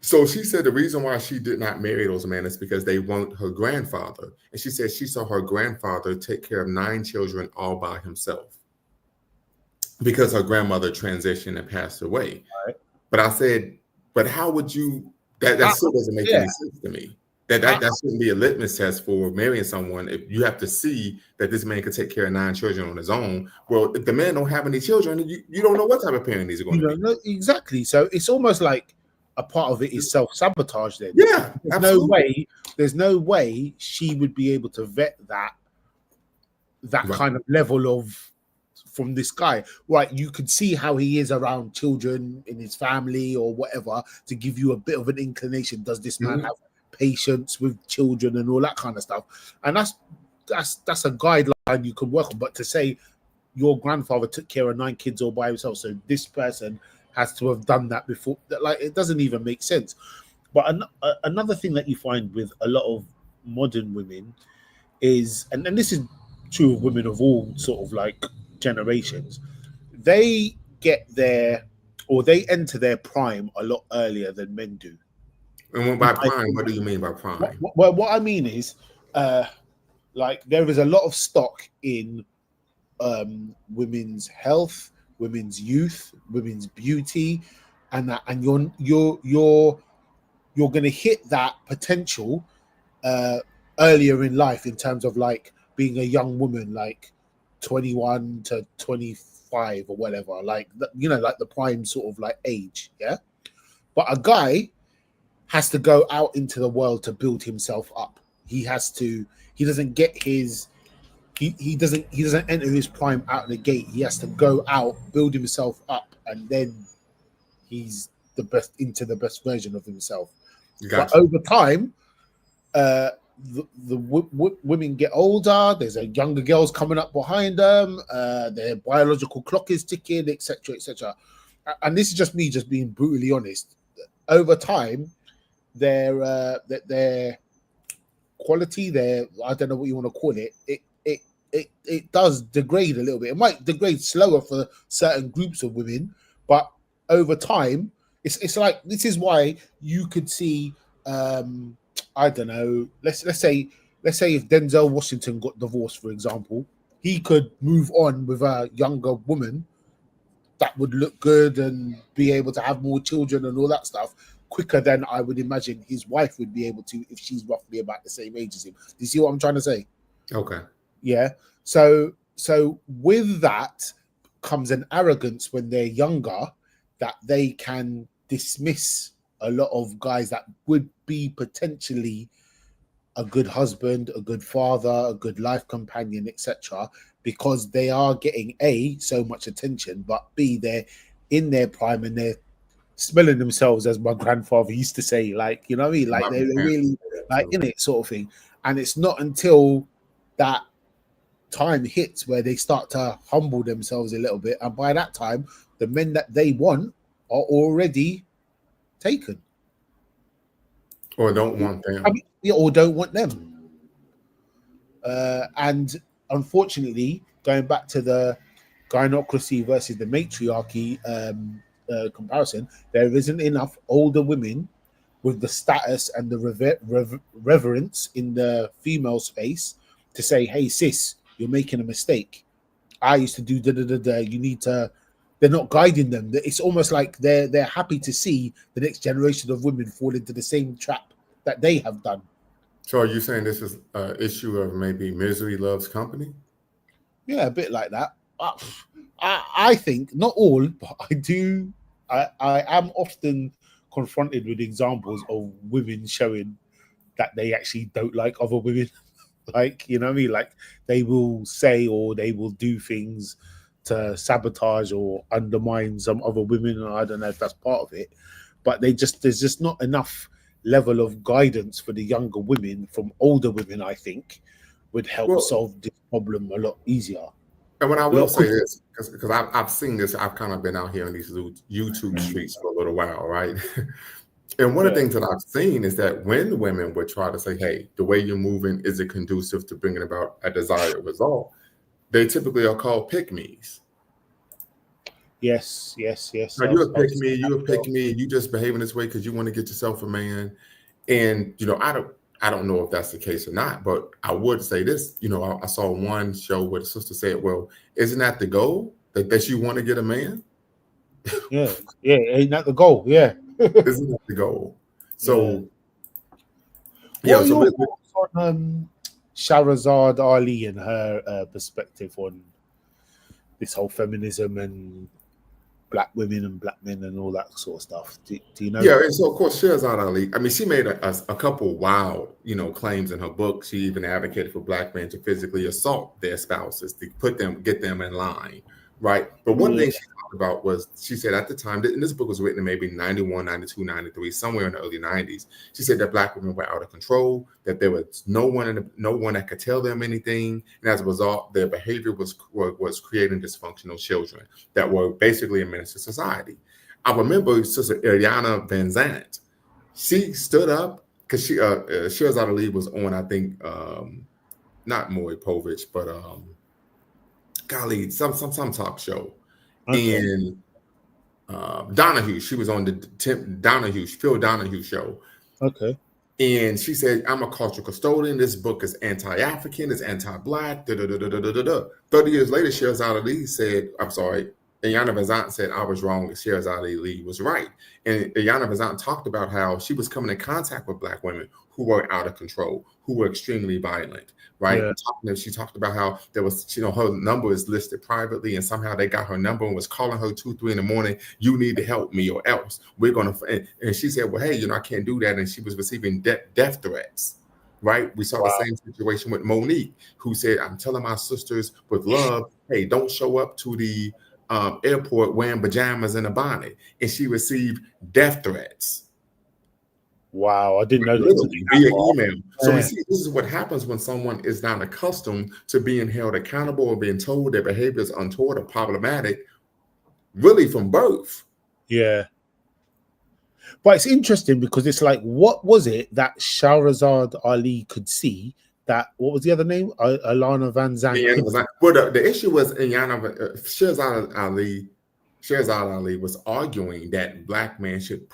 So she said the reason why she did not marry those men is because they want her grandfather. And she said she saw her grandfather take care of 9 children all by himself, because her grandmother transitioned and passed away. Right. But I said, but how would you, that still doesn't make any sense to me. That shouldn't be a litmus test for marrying someone. If you have to see that this man could take care of 9 children on his own. Well, if the man don't have any children, you don't know what type of parent he's going to be. No, exactly. So it's almost like a part of it is self-sabotage then. Yeah, absolutely. There's no way she would be able to vet that right. Kind of level of from this guy. Right, you could see how he is around children in his family or whatever to give you a bit of an inclination. Does this man have patience with children and all that kind of stuff? And that's a guideline you could work on. But to say your grandfather took care of 9 kids all by himself, so this person has to have done that before, like, it doesn't even make sense. But another thing that you find with a lot of modern women is, and this is true of women of all sort of like generations, they enter their prime a lot earlier than men do. And by prime, what do you mean by prime? Well, what I mean is, like, there is a lot of stock in women's health, women's youth, women's beauty, and that, and you're going to hit that potential earlier in life in terms of like being a young woman, like 21 to 25 or whatever, like like the prime sort of like age, yeah. But a guy has to go out into the world to build himself up. He doesn't get his. He doesn't enter his prime out of the gate. He has to go out, build himself up, and then he's the best version of himself. Gotcha. But over time, the women get older. There's younger girls coming up behind them. Their biological clock is ticking, etc., etc. And this is just me, just being brutally honest. Over time, their quality, I don't know what you want to call it. It does degrade a little bit. It might degrade slower for certain groups of women, but over time, it's like, this is why you could see, I don't know, let's say if Denzel Washington got divorced, for example, he could move on with a younger woman that would look good and be able to have more children and all that stuff quicker than I would imagine his wife would be able to if she's roughly about the same age as him. Do you see what I'm trying to say? Okay. Yeah. So with that comes an arrogance when they're younger, that they can dismiss a lot of guys that would be potentially a good husband, a good father, a good life companion, etc., because they are getting A, so much attention, but B, they're in their prime and they're smelling themselves, as my grandfather used to say, like, you know what I mean? Like My they're parents really say that like too. in it, sort of thing. And it's not until that time hits where they start to humble themselves a little bit. And by that time, the men that they want are already taken. Or don't want I them. mean, yeah, or don't want them. And unfortunately, going back to the gynocracy versus the matriarchy comparison, there isn't enough older women with the status and the reverence in the female space to say, "Hey, sis, you're making a mistake. I used to do da da da da. You need to." They're not guiding them. It's almost like they're happy to see the next generation of women fall into the same trap that they have done. So are you saying this is an issue of maybe misery loves company? Yeah, a bit like that. I think not all, but I do. I am often confronted with examples of women showing that they actually don't like other women. Like, you know what I mean? Like they will say or they will do things to sabotage or undermine some other women. And I don't know if that's part of it, but there's just not enough level of guidance for the younger women from older women. I think would help Well, solve this problem a lot easier, a and what I will lot say quicker. is, because I've seen this, I've kind of been out here on these YouTube streets for a little while, right? And one of the Yeah. things that I've seen is that when women would try to say, hey, the way you're moving, is it conducive to bringing about a desired result? They typically are called pick me's. Yes, yes, yes. Now, you're a I've pick seen me, that you're a as well. pick me, and you just behaving this way because you want to get yourself a man. And I don't know if that's the case or not, but I would say this. I saw one show where the sister said, "Well, isn't that the goal that you want to get a man? Yeah, yeah. Ain't that the goal? Yeah, Isn't that the goal?" yeah. So What yeah, are so your thoughts on Shahrazad Ali and her perspective on this whole feminism and black women and black men and all that sort of stuff? Do you know? yeah, and so of course Shirzad Ali. I mean, she made a couple wild, claims in her book. She even advocated for black men to physically assault their spouses to get them in line, right? But one Yeah, thing she talked about was she said at the time, and this book was written in maybe 91, 92, 93, somewhere in the early 90s. She said that black women were out of control, that there was no one that could tell them anything, and as a result, their behavior was creating dysfunctional children that were basically a menace to society. I remember Sister Iryana Van Zant. She stood up because Shirzad Ali was on, I think, not Maury Povich, but golly, some talk show. okay, And Donahue, she was on the Phil Donahue show. okay. And she said, I'm a cultural custodian. This book is anti-African, it's anti-black. Da, da, da, da, da, da, da. 30 years later, Shirzad Ali said, I'm sorry, Ayanna Bazant said I was wrong and Shirzad Ali was right. And Ayanna Bazant talked about how she was coming in contact with black women who were out of control, who were extremely violent, right? Yeah, She talked about how there was, her number is listed privately and somehow they got her number and was calling her 2, 3 in the morning. You need to help me or else we're going to, and she said, well, hey, I can't do that. And she was receiving death threats. Right. We saw the wow, same situation with Monique, who said, I'm telling my sisters with love, hey, don't show up to the airport wearing pajamas and a bonnet. And she received death threats, wow. I didn't know that to literally be that via far. email. So we Yeah, see this is what happens when someone is not accustomed to being held accountable or being told their behavior is untoward or problematic, really from birth. yeah. But it's interesting because it's like, what was it that Shahrazad Ali could see that? What was the other name? Alana Van Zandt Iyanna was couldn't. like, well, the issue was Shirzad Ali was arguing that black men should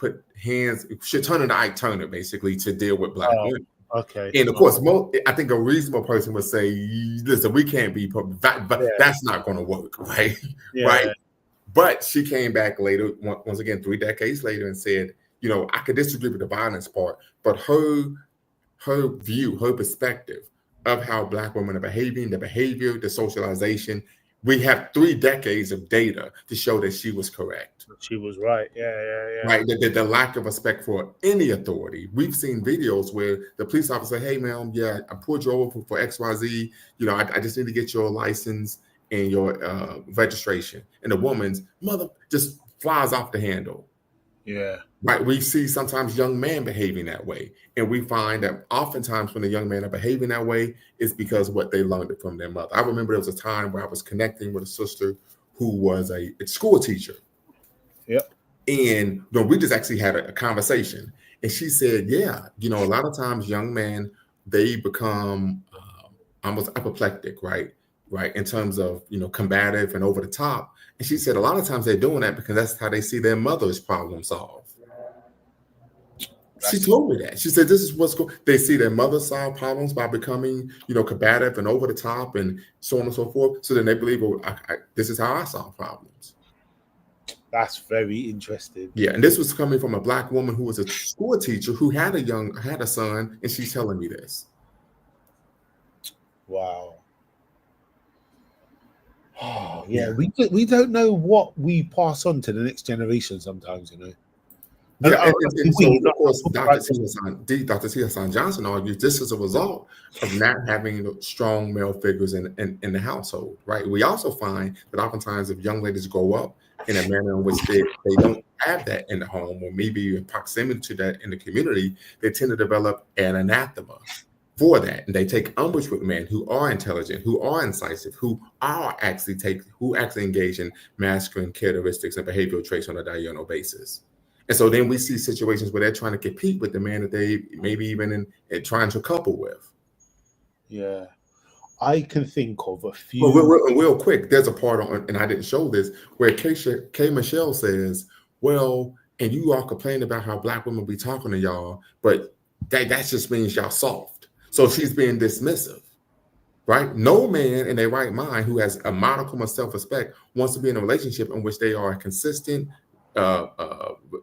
should turn into Ike Turner, basically, to deal with black Oh, women. okay. And of Okay. course, I think a reasonable person would say, listen, we can't be, but Yeah, that's not going to work, right? Right. yeah, But she came back later, once again, 3 decades later, and said, I could disagree with the violence part, but her view, her perspective of how black women are behaving, the behavior, the socialization we have 3 decades of data to show that she was correct. She was right. Yeah. Right, the lack of respect for any authority. We've seen videos where the police officer, hey, ma'am, yeah, I pulled you over for XYZ. You know, I just need to get your license and your registration. And the woman's mother just flies off the handle. Yeah. Right, we see sometimes young men behaving that way. And we find that oftentimes when the young men are behaving that way, it's because of what they learned it from their mother. I remember there was a time where I was connecting with a sister who was a school teacher. Yep. And we just actually had a conversation, and she said, yeah, a lot of times young men, they become almost apoplectic, right, in terms of, combative and over the top. And she said a lot of times they're doing that because that's how they see their mother's problem solved. She told me that. She said, this is what's going. They see their mother solve problems by becoming, combative and over the top and so on and so forth. So then they believe, well, this is how I solve problems. That's very interesting. Yeah, and this was coming from a Black woman who was a school teacher who had a son, and she's telling me this. Wow. Oh, yeah. We don't know what we pass on to the next generation sometimes, Yeah, and so of course, Dr. T. Hassan Johnson argues this is a result of not having strong male figures in the household, right? We also find that oftentimes if young ladies grow up in a manner in which they don't have that in the home, or maybe in proximity to that in the community, they tend to develop an anathema for that. And they take umbrage with men who are intelligent, who are incisive, who actually engage in masculine characteristics and behavioral traits on a diurnal basis. And so then we see situations where they're trying to compete with the man that they maybe even in trying to couple with. Yeah. I can think of a few. Well, real quick, there's a part on, and I didn't show this, where K. Michelle says, well, and you all complain about how Black women be talking to y'all, but that just means y'all soft. So she's being dismissive, right? No man in their right mind who has a modicum of self-respect wants to be in a relationship in which they are a consistent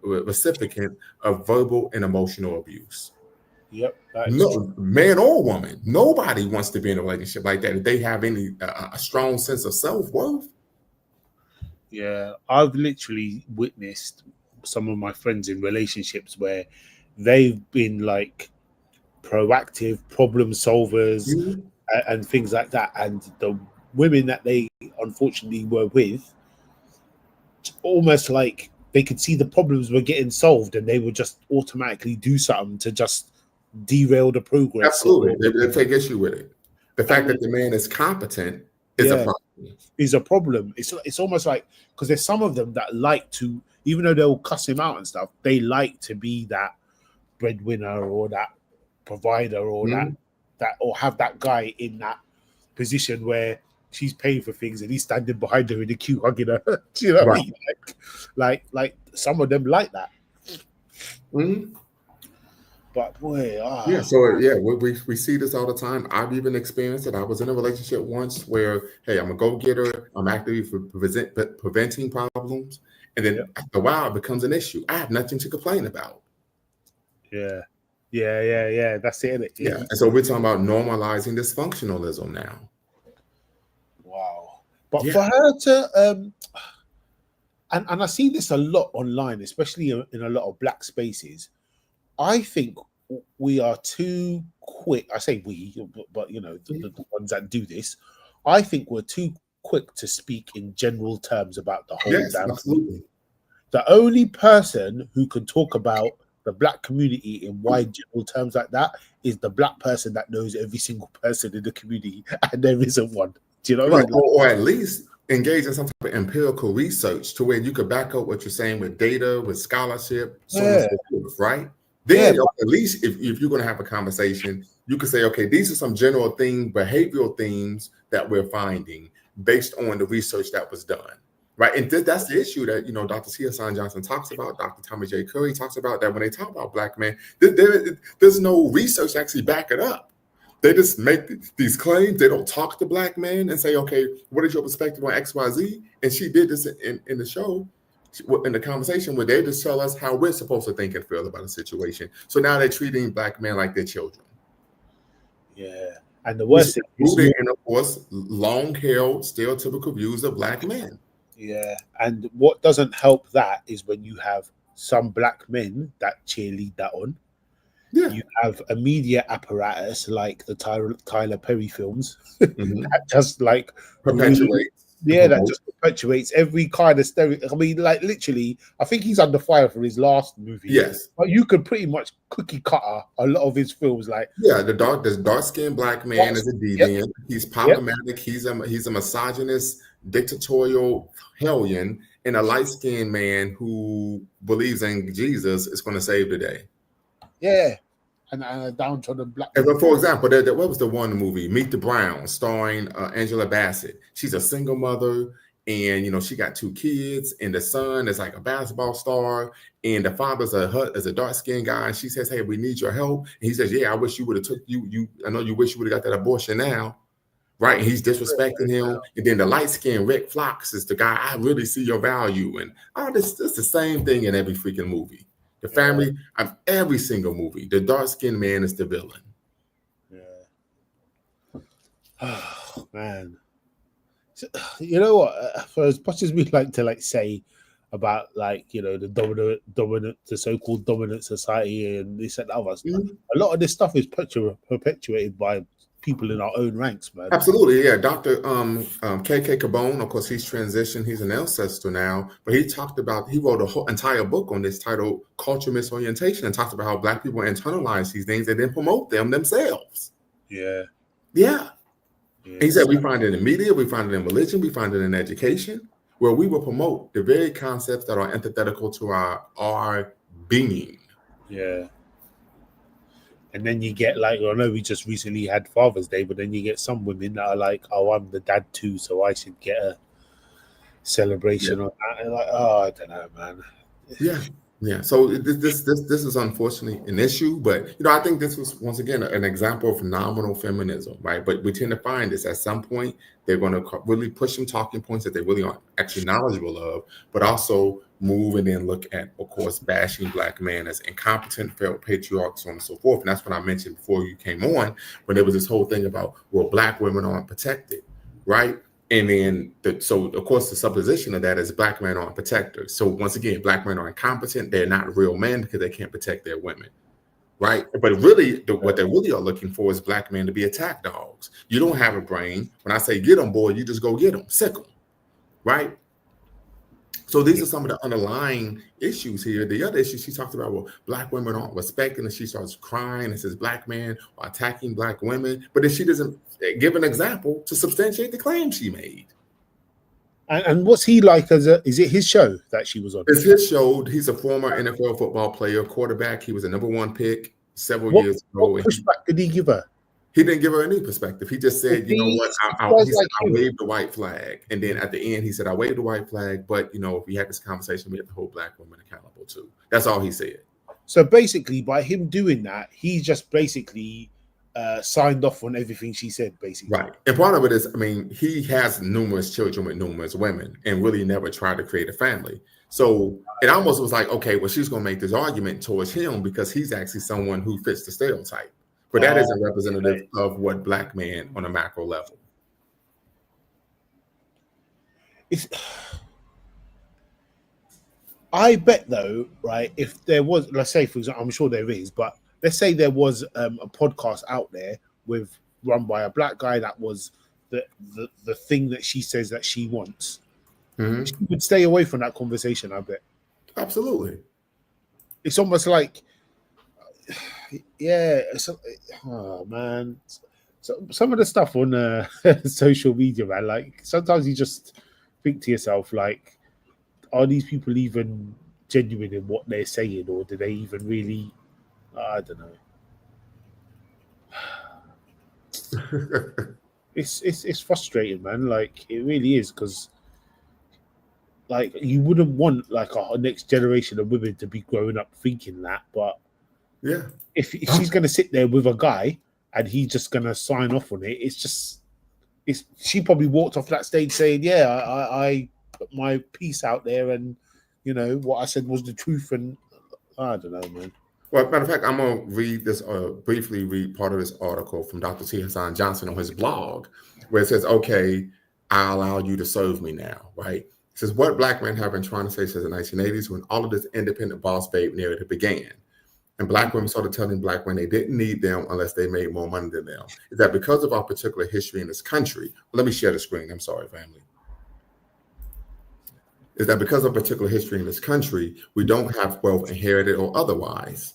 recipient of verbal and emotional abuse. Yep. No, man or woman, nobody wants to be in a relationship like that if they have any a strong sense of self-worth. Yeah, I've literally witnessed some of my friends in relationships where they've been like proactive problem solvers and things like that, and the women that they unfortunately were with, almost like they could see the problems were getting solved and they would just automatically do something to just derail the progress. Absolutely. They take issue with it. The fact that the man is competent is a problem. Is a problem. It's almost like, because there's some of them that like to, even though they'll cuss him out and stuff, they like to be that breadwinner or that provider or that or have that guy in that position where she's paying for things and he's standing behind her in the queue hugging her. Do you know what I mean? Like some of them like that. But boy, yeah. So yeah, we see this all the time. I've even experienced it. I was in a relationship once where, hey, I'm a go-getter. I'm actively preventing problems, and then after a while, it becomes an issue. I have nothing to complain about. Yeah. That's it. Yeah, and so we're talking about normalizing dysfunctionalism now. Wow. But for her to and I see this a lot online, especially in a lot of Black spaces. I think we are too quick. I say we, but the ones that do this, I think we're too quick to speak in general terms about the whole damn. Absolutely. The only person who can talk about the Black community in wide general terms like that is the Black person that knows every single person in the community, and there isn't one. Do you know what I mean? Or at least engage in some type of empirical research to where you could back up what you're saying with data, with scholarship, so on and so forth, right? Then at least if you're going to have a conversation, you could say, okay, these are some general things, behavioral themes that we're finding based on the research that was done, right? And that's the issue that, Dr. T. Hassan Johnson talks about, Dr. Tommy J. Curry talks about, that when they talk about Black men, there's no research to actually back it up. They just make these claims. They don't talk to Black men and say, okay, what is your perspective on X, Y, Z? And she did this in the show, in the conversation, where they just tell us how we're supposed to think and feel about a situation. So now they're treating Black men like they're children. Yeah. And the Which worst is thing is, rooted in, of course, long-held stereotypical views of black men. yeah. And what doesn't help that is when you have some black men that cheerlead that on. Yeah. You have a media apparatus like the Tyler Perry films Mhm. that just like Perpetuate. yeah, that just perpetuates every kind of stereotype. I mean, like literally, I think he's under fire for his last movie. Yes. But you could pretty much cookie cutter a lot of his films. Like, Yeah, the dark-skinned black man is a yep, deviant. He's yep, problematic. He's a misogynist, dictatorial hellion, and a light-skinned man who believes in Jesus is going to save the day. yeah, and a downtrodden black And man. for example, what was the one movie, Meet the Browns, starring Angela Bassett? She's a single mother, and she got 2 kids, and the son is like a basketball star, and the father's a dark skinned guy. And she says, "Hey, we need your help." And he says, "Yeah, I wish you would have took you. I know you wish you would have got that abortion now." Right, and he's disrespecting him, and then the light skinned Rick Fox is the guy. I really see your value, and this it's the same thing in every freaking movie. The family of every single movie, the dark skinned man is the villain. Yeah. Oh man, you know what? For as much as we like to say about the the so-called dominant society and this and other stuff, a lot of this stuff is perpetuated by people in our own ranks, man. Absolutely, yeah. Dr. KK Cabone, of course, he's transitioned. He's an ancestor now, but he wrote a whole entire book on this titled Culture Misorientation, and talked about how black people internalize these things and then promote them themselves. Yeah. Yeah. He said we find it in media, we find it in religion, we find it in education, where we will promote the very concepts that are antithetical to our being. Yeah. And then you get I know we just recently had Father's Day, but then you get some women that are like, "Oh, I'm the dad too, so I should get a celebration on that." And oh, I don't know, man. Yeah. So this is unfortunately an issue, but I think this was once again an example of nominal feminism, right? But we tend to find this at some point they're going to really push some talking points that they really aren't actually knowledgeable of, but also move and then look at, of course, bashing black men as incompetent, failed patriarchs, so on and so forth. And that's what I mentioned before you came on, when there was this whole thing about, well, black women aren't protected, right? And then, so of course, the supposition of that is black men aren't protectors. So once again, black men are incompetent. They're not real men because they can't protect their women, right? But really, what they really are looking for is black men to be attack dogs. You don't have a brain. When I say get them, boy, you just go get them, sick them, right? So these are some of the underlying issues here. The other issue she talked about, well, black women aren't respected, and she starts crying and says black men are attacking black women, but then she doesn't give an example to substantiate the claim she made. And what's he like is it his show that she was on? It's his show. He's a former NFL football player, quarterback. He was a #1 pick several years ago. What pushback did he give her? He didn't give her any perspective. He just said, you know what, he said, I waved the white flag. And then at the end, he said, I waved the white flag, but, if we had this conversation, we have to hold black women accountable too. That's all he said. So basically, by him doing that, he just basically signed off on everything she said, basically. Right. And part of it is, he has numerous children with numerous women and really never tried to create a family. So it almost was like, okay, well, she's going to make this argument towards him because he's actually someone who fits the stereotype. But that isn't representative of what black men on a macro level. I bet though, right? If there was, let's say, for example, I'm sure there is, but let's say there was a podcast out there run by a black guy that was the thing that she says that she wants. Mm-hmm. She would stay away from that conversation. I bet. Absolutely. It's almost like. Yeah, oh man, so some of the stuff on social media, man. Like sometimes you just think to yourself, like, are these people even genuine in what they're saying, or do they even really? I don't know. It's frustrating, man. Like it really is, because like you wouldn't want like a next generation of women to be growing up thinking that, but. Yeah. If she's going to sit there with a guy and he's just going to sign off on it, she probably walked off that stage saying, yeah, I put my piece out there and, what I said was the truth. And I don't know, man. Well, matter of fact, I'm gonna read this briefly read part of this article from Dr. T. Hassan Johnson on his blog, where it says, "Okay, I allow you to serve me now." Right? It says, "What black men have been trying to say since the 1980s, when all of this independent boss babe narrative began, and black women started telling black women they didn't need them unless they made more money than them, is that because of our particular history in this country." Let me share the screen. I'm sorry, family. Is that because of particular history in this country, we don't have wealth inherited or otherwise.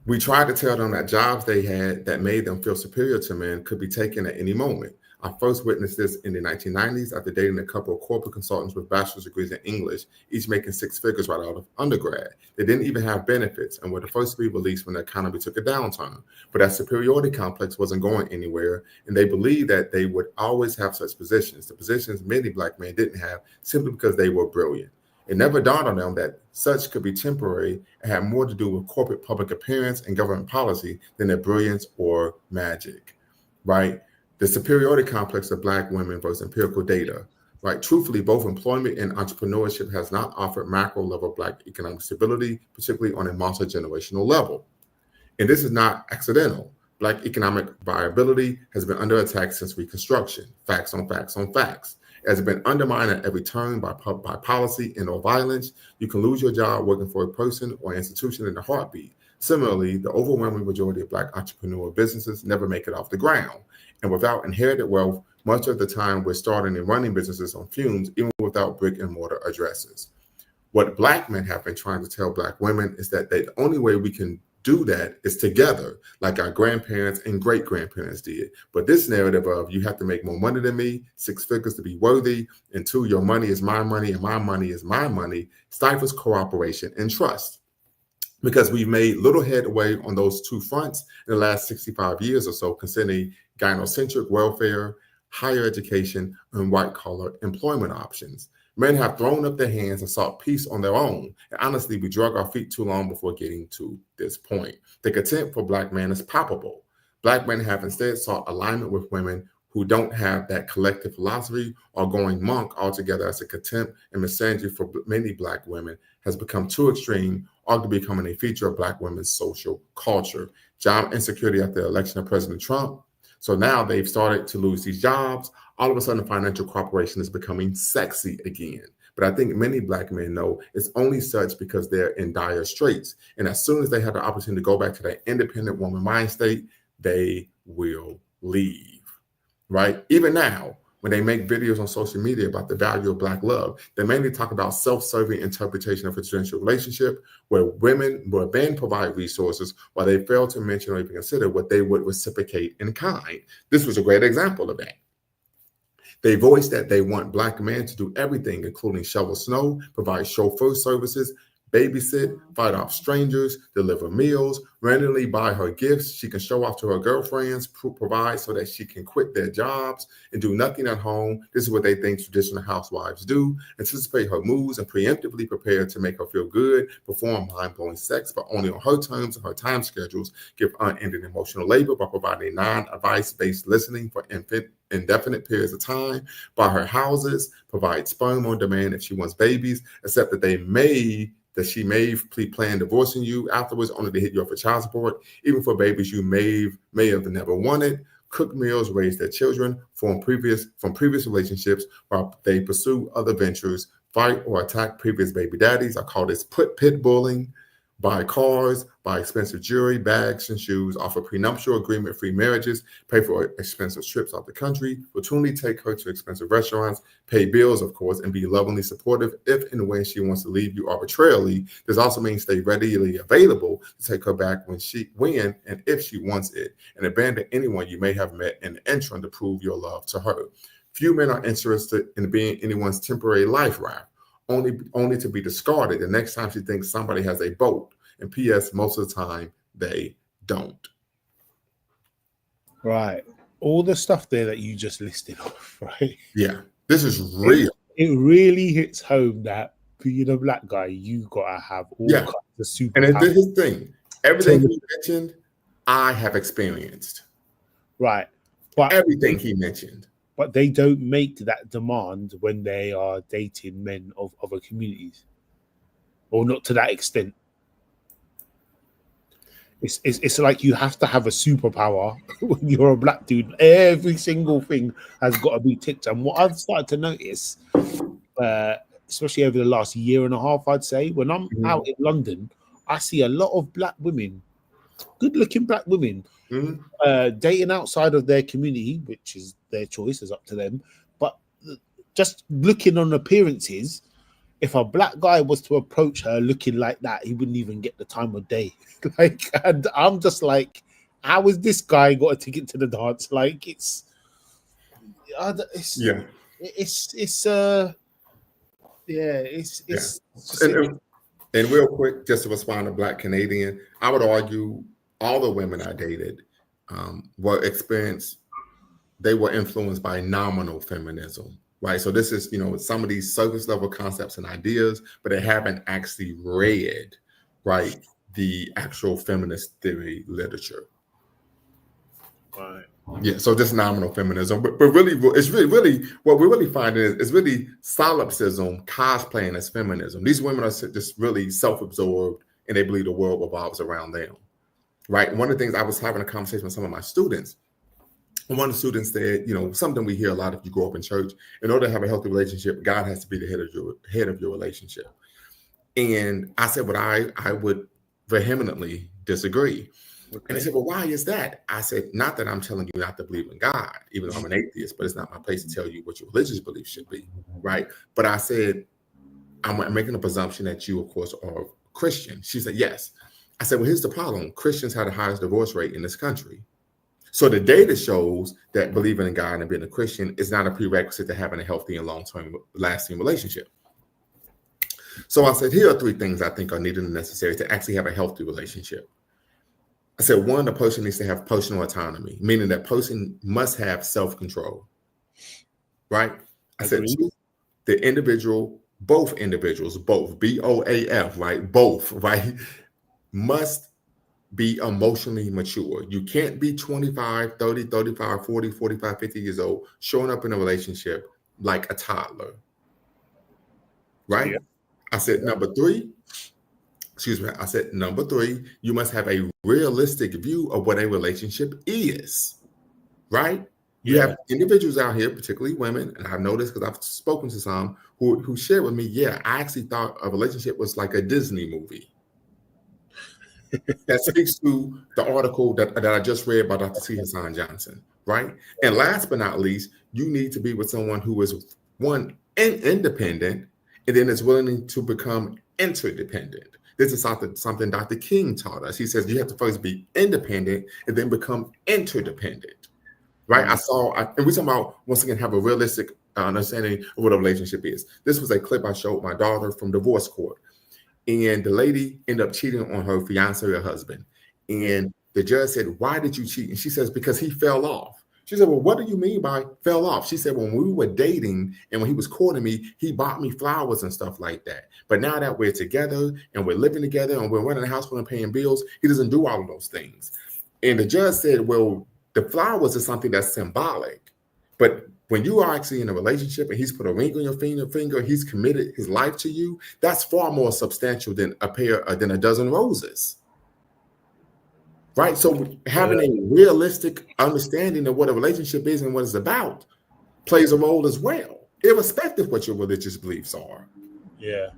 We tried to tell them that jobs they had that made them feel superior to men could be taken at any moment. I first witnessed this in the 1990s after dating a couple of corporate consultants with bachelor's degrees in English, each making six figures right out of undergrad. They didn't even have benefits and were the first to be released when the economy took a downturn. But that superiority complex wasn't going anywhere, and they believed that they would always have such positions, the positions many black men didn't have, simply because they were brilliant. It never dawned on them that such could be temporary and had more to do with corporate public appearance and government policy than their brilliance or magic, right? The superiority complex of black women versus empirical data, right? Truthfully, both employment and entrepreneurship has not offered macro level black economic stability, particularly on a multi-generational level. And this is not accidental. Black economic viability has been under attack since Reconstruction. Facts on facts on facts. It has been undermined at every turn by policy and or violence. You can lose your job working for a person or institution in a heartbeat. Similarly, the overwhelming majority of black entrepreneur businesses never make it off the ground. And without inherited wealth, much of the time we're starting and running businesses on fumes, even without brick and mortar addresses. What black men have been trying to tell black women is that the only way we can do that is together, like our grandparents and great grandparents did. But this narrative of you have to make more money than me, six figures to be worthy, and two, your money is my money and my money is my money, stifles cooperation and trust. Because we've made little headway on those two fronts in the last 65 years or so, considering gynocentric welfare, higher education, and white collar employment options. Men have thrown up their hands and sought peace on their own. And honestly, we drug our feet too long before getting to this point. The contempt for black men is palpable. Black men have instead sought alignment with women who don't have that collective philosophy, or going monk altogether, as a contempt and misogyny for many black women has become too extreme, arguably becoming a feature of black women's social culture. Job insecurity after the election of President Trump. So now they've started to lose these jobs. All of a sudden, financial cooperation is becoming sexy again. But I think many black men know it's only such because they're in dire straits. And as soon as they have the opportunity to go back to that independent woman mind state, they will leave, right? Even now, when they make videos on social media about the value of black love, they mainly talk about self-serving interpretation of a traditional relationship where men provide resources while they fail to mention or even consider what they would reciprocate in kind. This was a great example of that. They voice that they want black men to do everything, including shovel snow, provide chauffeur services, babysit, fight off strangers, deliver meals, randomly buy her gifts she can show off to her girlfriends, provide so that she can quit their jobs and do nothing at home. This is what they think traditional housewives do. Anticipate her moods and preemptively prepare to make her feel good, perform mind-blowing sex, but only on her terms and her time schedules, give unending emotional labor by providing non-advice-based listening for indefinite periods of time, buy her houses, provide sperm on demand if she wants babies, except that she may plan divorcing you afterwards, only to hit you up for child support, even for babies you may have never wanted, cook meals, raise their children from previous relationships while they pursue other ventures, fight or attack previous baby daddies. I call this pit bullying. Buy cars, buy expensive jewelry, bags, and shoes, offer prenuptial agreement-free marriages, pay for expensive trips out the country, routinely take her to expensive restaurants, pay bills, of course, and be lovingly supportive if and when she wants to leave you arbitrarily. This also means stay readily available to take her back when and if she wants it, and abandon anyone you may have met in the interim to prove your love to her. Few men are interested in being anyone's temporary life raft, only to be discarded the next time she thinks somebody has a boat. And P.S., most of the time, they don't. Right. All the stuff there that you just listed off, right? Yeah, this is real. It really hits home that being a black guy, you got to have all kinds of superpowers. And this is the thing. Everything he mentioned, I have experienced. Right. But everything he mentioned. But they don't make that demand when they are dating men of other communities. Or not to that extent. it's like you have to have a superpower when you're a black dude. Every single thing has got to be ticked. And what I've started to notice, especially over the last year and a half, I'd say, when I'm out in London, I see a lot of black women, good-looking black women, dating outside of their community, which is their choice, is up to them. But just looking on appearances, if a black guy was to approach her looking like that, he wouldn't even get the time of day. Like, and I'm just like, how has this guy got a ticket to the dance? Like, it's Yeah. And real quick, just to respond to Black Canadian, I would argue all the women I dated were influenced by nominal feminism, right? So this is, some of these surface level concepts and ideas, but they haven't actually read, right, the actual feminist theory literature. Right. Yeah, so this nominal feminism, but really, it's really what we're really finding is really solipsism cosplaying as feminism. These women are just really self-absorbed, and they believe the world revolves around them, right? One of the things, I was having a conversation with some of my students, and one of the students said, something we hear a lot if you grow up in church, in order to have a healthy relationship, God has to be the head of your relationship. And I said, but I would vehemently disagree. Okay. And they said, well, why is that? I said, not that I'm telling you not to believe in God, even though I'm an atheist, but it's not my place to tell you what your religious beliefs should be, right? But I said, I'm making a presumption that you, of course, are Christian. She said, yes. I said, well, here's the problem. Christians have the highest divorce rate in this country. So the data shows that believing in God and being a Christian is not a prerequisite to having a healthy and long-term lasting relationship. So I said, here are 3 things I think are needed and necessary to actually have a healthy relationship. I said, 1, the person needs to have personal autonomy, meaning that person must have self-control, right? I said, 2, the individual, both individuals, BOAF, right? Both, right? Must be emotionally mature. You can't be 25, 30, 35, 40, 45, 50 years old, showing up in a relationship like a toddler, right? Yeah. I said, number 3, you must have a realistic view of what a relationship is, right? You have individuals out here, particularly women, and I've noticed because I've spoken to some who share with me, I actually thought a relationship was like a Disney movie. That speaks to the article that I just read by Dr. T. Hassan Johnson, right? And last but not least, you need to be with someone who is, 1, independent, and then is willing to become interdependent. This is something Dr. King taught us. He says you have to first be independent and then become interdependent, right? And we're talking about, once again, have a realistic understanding of what a relationship is. This was a clip I showed my daughter from divorce court. And the lady ended up cheating on her fiance or husband. And the judge said, why did you cheat? And she says, because he fell off. She said, well, what do you mean by fell off? She said, when we were dating and when he was courting me, he bought me flowers and stuff like that. But now that we're together and we're living together and we're running a household and paying bills, he doesn't do all of those things. And the judge said, well, the flowers is something that's symbolic. But when you are actually in a relationship and he's put a ring on your finger, he's committed his life to you, that's far more substantial than a dozen roses. Right? So having a realistic understanding of what a relationship is and what it's about plays a role as well, irrespective of what your religious beliefs are. Yeah.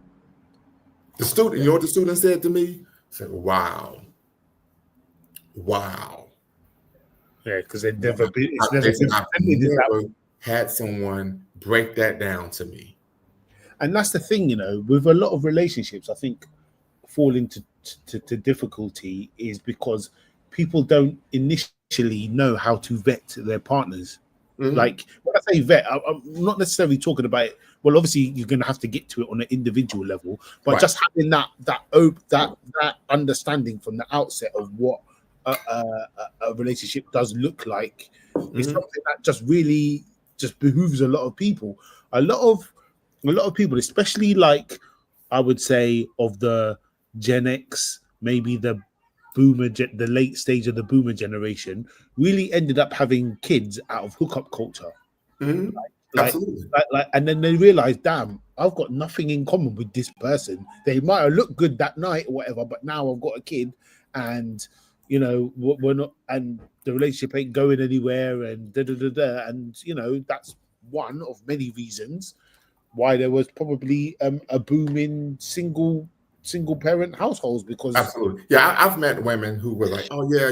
The student, you know what the student said to me? He said, wow. Yeah, because I've never had someone break that down to me. And that's the thing, with a lot of relationships, I think fall into difficulty is because people don't initially know how to vet their partners. Mm-hmm. Like when I say vet, I'm not necessarily talking about it. Well, obviously you're going to have to get to it on an individual level, but just having that understanding from the outset of what a relationship does look like is something that just really just behooves a lot of people. A lot of people, especially like I would say of the Gen X, maybe the late stage of the boomer generation, really ended up having kids out of hookup culture. Mm-hmm. Like, and then they realized, damn, I've got nothing in common with this person. They might have looked good that night or whatever, but now I've got a kid, and you know, we're not, and the relationship ain't going anywhere, and da da da da, and you know, that's one of many reasons why there was probably a boom in single parent households because Absolutely. Yeah, I've met women who were like, "Oh yeah,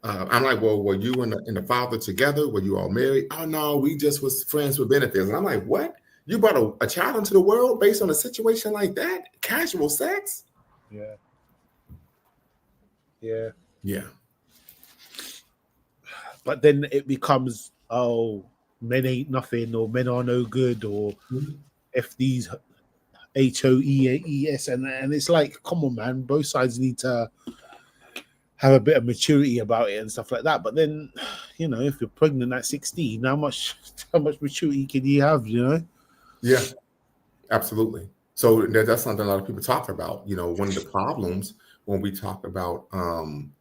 I'm like, well, were you and the father together? Were you all married? Oh no, we just was friends with benefits." And I'm like, "What? You brought a child into the world based on a situation like that? Casual sex?" yeah, yeah. Yeah. But then it becomes, oh, men ain't nothing, or men are no good, or F these HOEAES, and it's like, come on, man, both sides need to have a bit of maturity about it and stuff like that. But then, you know, if you're pregnant at 16, how much maturity can you have, you know? Yeah, absolutely. So that's something a lot of people talk about. One of the problems when we talk about, I'm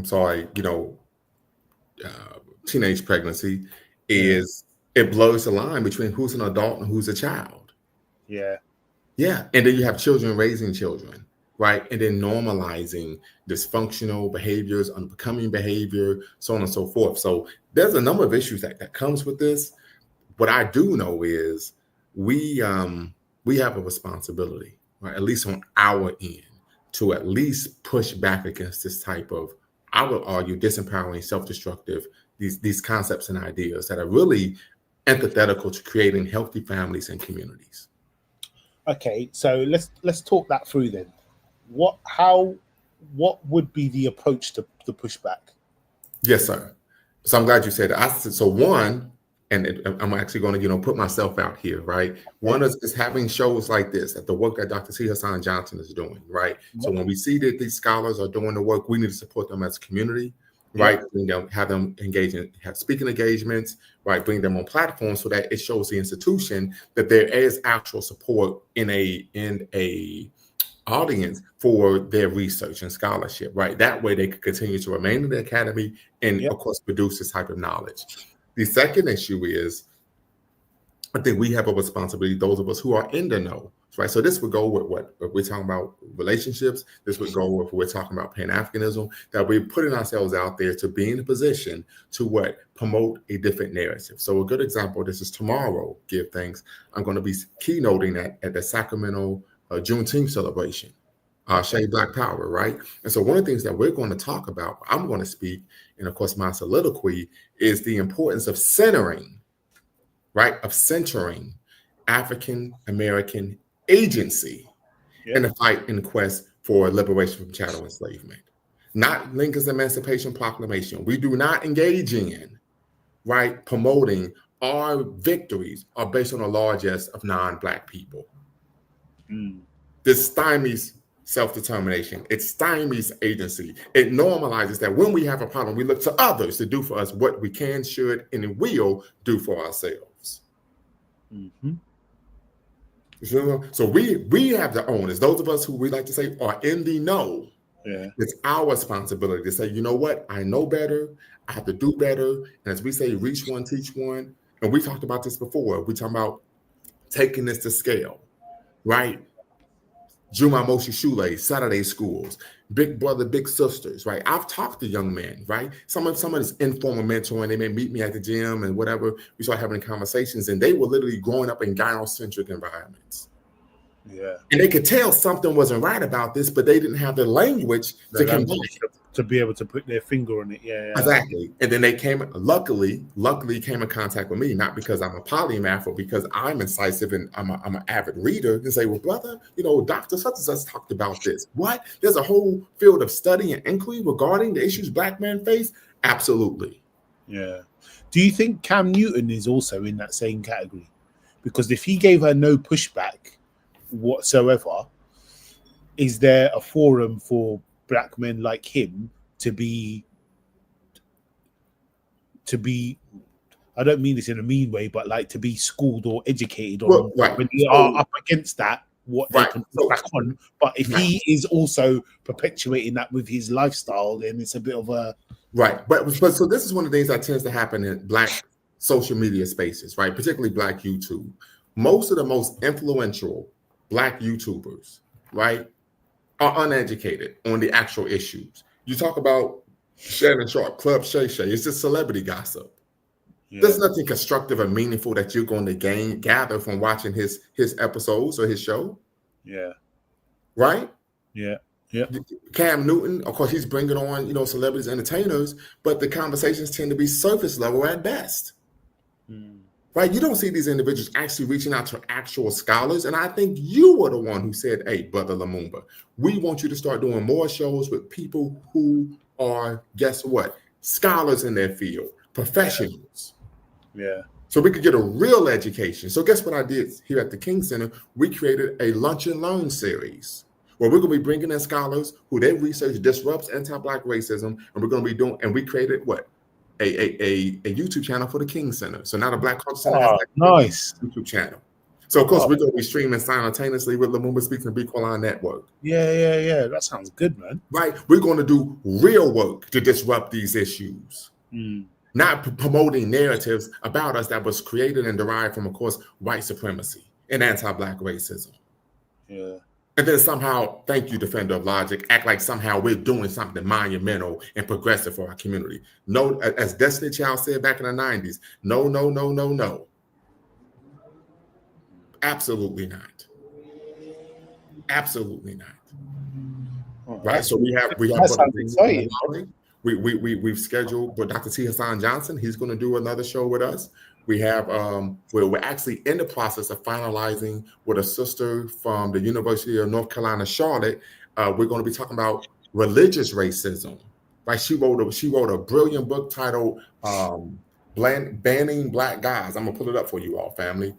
sorry, teenage pregnancy is it blurs the line between who's an adult and who's a child. Yeah. Yeah. And then you have children raising children, right? And then normalizing dysfunctional behaviors, unbecoming behavior, so on and so forth. So there's a number of issues that comes with this. What I do know is we have a responsibility, right, at least on our end, to at least push back against this type of, I would argue, disempowering, self-destructive, these concepts and ideas that are really antithetical to creating healthy families and communities. Okay, so let's talk that through then. What would be the approach to the pushback? Yes, sir. So I'm glad you said that. So one, and I'm actually going to, put myself out here, right? One is having shows like this, at the work that Dr. T. Hassan Johnson is doing, right? So when we see that these scholars are doing the work, we need to support them as a community, right? Have them engage in have speaking engagements, right? Bring them on platforms so that it shows the institution that there is actual support in a audience for their research and scholarship, right? That way they could continue to remain in the academy and, of course, produce this type of knowledge. The second issue is, I think we have a responsibility, those of us who are in the know, right? So this would go with what we're talking about relationships. This would go with we're talking about Pan-Africanism, that we're putting ourselves out there to be in a position to promote a different narrative. So a good example, this is tomorrow, Give Thanks. I'm going to be keynoting at the Sacramento Juneteenth celebration, Shade Black Power, right? And so one of the things that we're going to talk about, I'm going to speak, and of course my soliloquy, is the importance of centering, right? Of centering African American agency in the fight in quest for liberation from chattel enslavement. Not Lincoln's Emancipation Proclamation. We do not engage in, right, promoting our victories are based on the largesse of non-Black people. This stymies self-determination. It stymies agency. It normalizes that when we have a problem, we look to others to do for us what we can, should, and will do for ourselves. So we have the onus. Those of us who we like to say are in the know. It's our responsibility to say, you know what? I know better. I have to do better. And as we say, reach one, teach one. And we talked about this before. We talked about taking this to scale, right? Juma Moshi Shule, Saturday schools, big brother, big sisters, right? I've talked to young men, right? Some of this informal mentoring, they may meet me at the gym and whatever. We start having conversations, and they were literally growing up in gynocentric environments. And they could tell something wasn't right about this, but they didn't have the language to be able to put their finger on it. Exactly. And then they luckily came in contact with me, not because I'm a polymath or because I'm incisive and I'm an avid reader, and say, well, brother, Dr. such and such talked about this. What? There's a whole field of study and inquiry regarding the issues Black men face? Absolutely. Yeah. Do you think Cam Newton is also in that same category? Because if he gave her no pushback whatsoever, is there a forum for Black men like him to be, I don't mean this in a mean way, but like to be schooled or educated on when they are up against that, what they can push back on. But if he is also perpetuating that with his lifestyle, then it's a bit of a But so this is one of the things that tends to happen in Black social media spaces, right? Particularly Black YouTube. Most of the most influential Black YouTubers, right, are uneducated on the actual issues. You talk about Shannon Sharp, Club Shay Shay. It's just celebrity gossip. Yeah. There's nothing constructive or meaningful that you're going to gather from watching his episodes or his show, Yeah. right? Yeah. Yeah. Cam Newton, of course, he's bringing on, you know, celebrities, entertainers, but the conversations tend to be surface level at best. Right? You don't see these individuals actually reaching out to actual scholars. And I think you were the one who said, hey, Brother Lumumba, we want you to start doing more shows with people who are, guess what, scholars in their field, professionals. Yeah. So we could get a real education. So guess what I did here at the King Center? We created a Lunch and Learn series where we're going to be bringing in scholars who their research disrupts anti-Black racism. And we're going to be doing, and we created what? A YouTube channel for the King Center. So now the Black Culture Center has nice YouTube channel. So of course we're going to be streaming simultaneously with Lumumba Speaks and Be Line Network. Yeah. That sounds good, man. Right? We're going to do real work to disrupt these issues. Not promoting narratives about us that was created and derived from, of course, white supremacy and anti-Black racism. Yeah. And then somehow, thank you, defender of logic, act like somehow we're doing something monumental and progressive for our community. No, as Destiny Child said back in the 90s, no. Absolutely not. Absolutely not. Right? So we have that sounds exciting. We've scheduled for Dr. T. Hassan Johnson. He's going to do another show with us. We have we're actually in the process of finalizing with a sister from the University of North Carolina, Charlotte. We're going to be talking about religious racism. Right? She wrote a brilliant book titled "Banning Black Gods." I'm gonna pull it up for you all, family.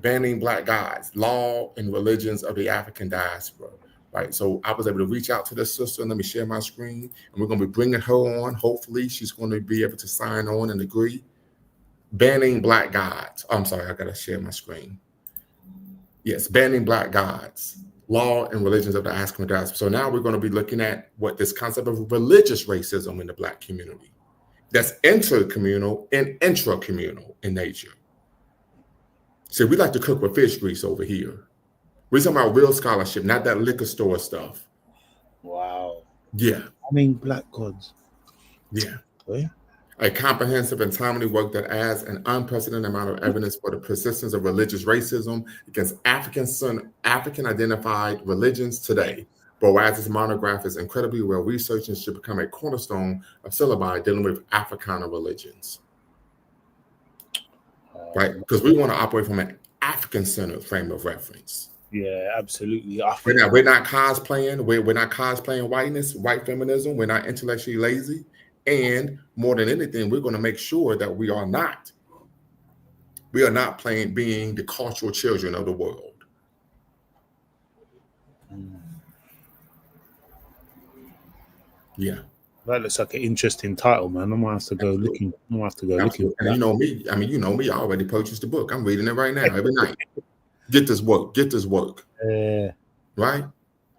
Banning Black Gods: Law and Religions of the African Diaspora. Right. So I was able to reach out to this sister, and let me share my screen. And we're going to be bringing her on. Hopefully, she's going to be able to sign on and agree. Banning Black Gods. I'm sorry, I got to share my screen. Yes, Banning Black Gods, Law and Religions of the African Diaspora. So now we're going to be looking at what this concept of religious racism in the Black community. That's intercommunal and intracommunal in nature. So we like to cook with fish grease over here. We're talking about real scholarship, not that liquor store stuff. Wow. Yeah. I mean, Black gods. Yeah. Yeah. A comprehensive and timely work that adds an unprecedented amount of evidence for the persistence of religious racism against African identified religions today. Boaz's monograph is incredibly well researched and should become a cornerstone of syllabi dealing with Africana religions. Right? Because we want to operate from an African-centered frame of reference. Yeah, absolutely. We're not cosplaying. We're not cosplaying whiteness, white feminism. We're not intellectually lazy. And more than anything, we're going to make sure that we are not being the cultural children of the world. Yeah. That looks like an interesting title, man. I'm gonna have to go looking. I'm gonna have to go looking. And you know me. I mean, you know me. I already purchased the book. I'm reading it right now every night. Get this work. Get this work. Right?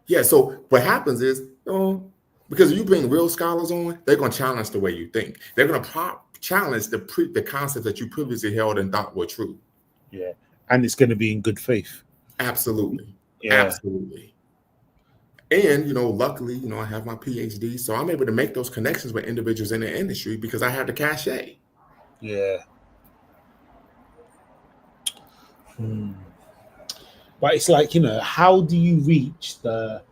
Yeah. So what happens is, because if you bring real scholars on, they're going to challenge the way you think. They're going to challenge the concepts that you previously held and thought were true. Yeah. And it's going to be in good faith. Absolutely. Yeah. Absolutely. And, luckily, I have my PhD, so I'm able to make those connections with individuals in the industry because I have the cachet. Yeah. But it's like, how do you reach the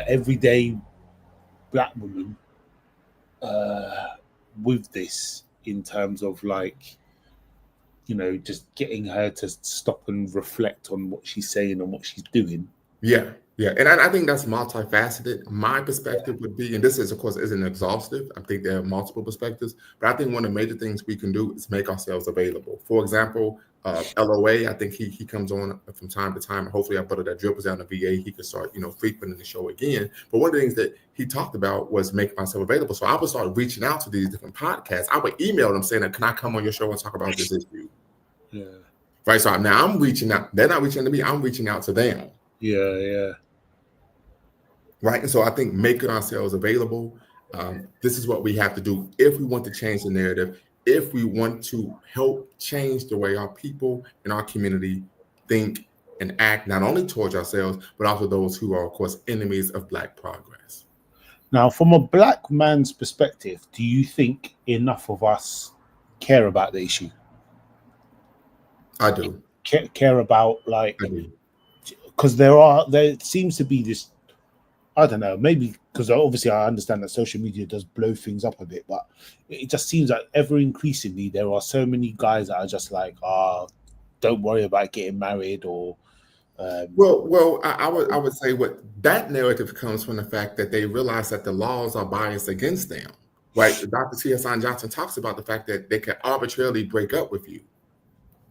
everyday Black woman with this in terms of just getting her to stop and reflect on what she's saying and what she's doing? Yeah. Yeah. And I think that's multifaceted. My perspective would be, and this is, of course, isn't exhaustive. I think there are multiple perspectives, but I think one of the major things we can do is make ourselves available. For example, LOA, I think he comes on from time to time. Hopefully our brother that dribbles down the VA, he can start, frequenting the show again. But one of the things that he talked about was making myself available. So I would start reaching out to these different podcasts. I would email them saying, can I come on your show and talk about this issue? Yeah. Right. So now I'm reaching out. They're not reaching out to me. I'm reaching out to them. Yeah. Yeah. Right. And so I think making ourselves available, this is what we have to do if we want to change the narrative, if we want to help change the way our people in our community think and act not only towards ourselves, but also those who are, of course, enemies of Black progress. Now, from a Black man's perspective, do you think enough of us care about the issue? I do. Care about, like, I do. because there seems to be this, I don't know, maybe because obviously I understand that social media does blow things up a bit, but it just seems like ever increasingly there are so many guys that are just like, don't worry about getting married, or Well, I would say what that narrative comes from the fact that they realize that the laws are biased against them. Right? Dr. T.S. Johnson talks about the fact that they can arbitrarily break up with you,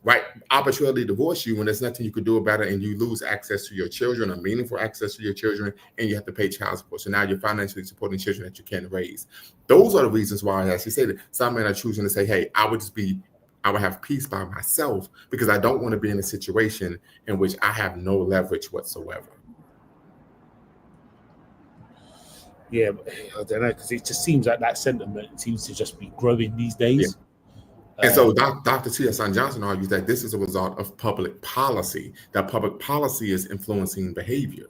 right? Arbitrarily divorce you when there's nothing you could do about it, and you lose access to your children, or meaningful access to your children, and you have to pay child support. So now you're financially supporting children that you can't raise. Those are the reasons why, as you say, that some men are choosing to say, hey, I would have peace by myself because I don't want to be in a situation in which I have no leverage whatsoever. Yeah, I don't know, because it just seems like that sentiment seems to just be growing these days. Yeah. And so Dr. T.S. Johnson argues that this is a result of public policy, that public policy is influencing behavior.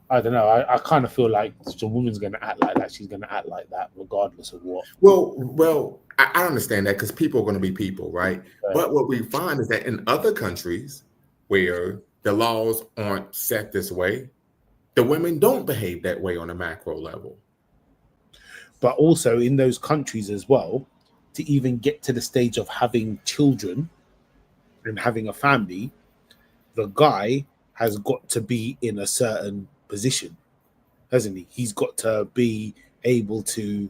I don't know. I kind of feel like the woman's going to act like that. She's going to act like that regardless of what. Well, I understand that because people are going to be people, right? But what we find is that in other countries where the laws aren't set this way, the women don't behave that way on a macro level. But also in those countries as well, to even get to the stage of having children and having a family, the guy has got to be in a certain position, hasn't he? He's got to be able to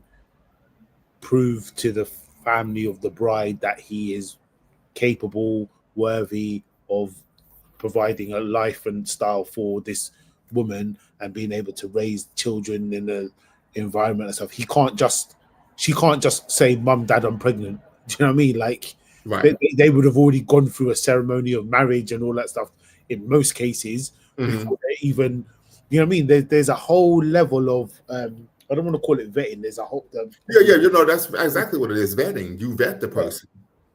prove to the family of the bride that he is capable, worthy of providing a life and style for this woman and being able to raise children in the environment and stuff. She can't just say, "Mum, Dad, I'm pregnant." Do you know what I mean? Like, right. they would have already gone through a ceremony of marriage and all that stuff in most cases before they even, you know what I mean? There's a whole level of I don't want to call it vetting. There's a whole yeah, that's exactly what it is. Vetting. You vet the person.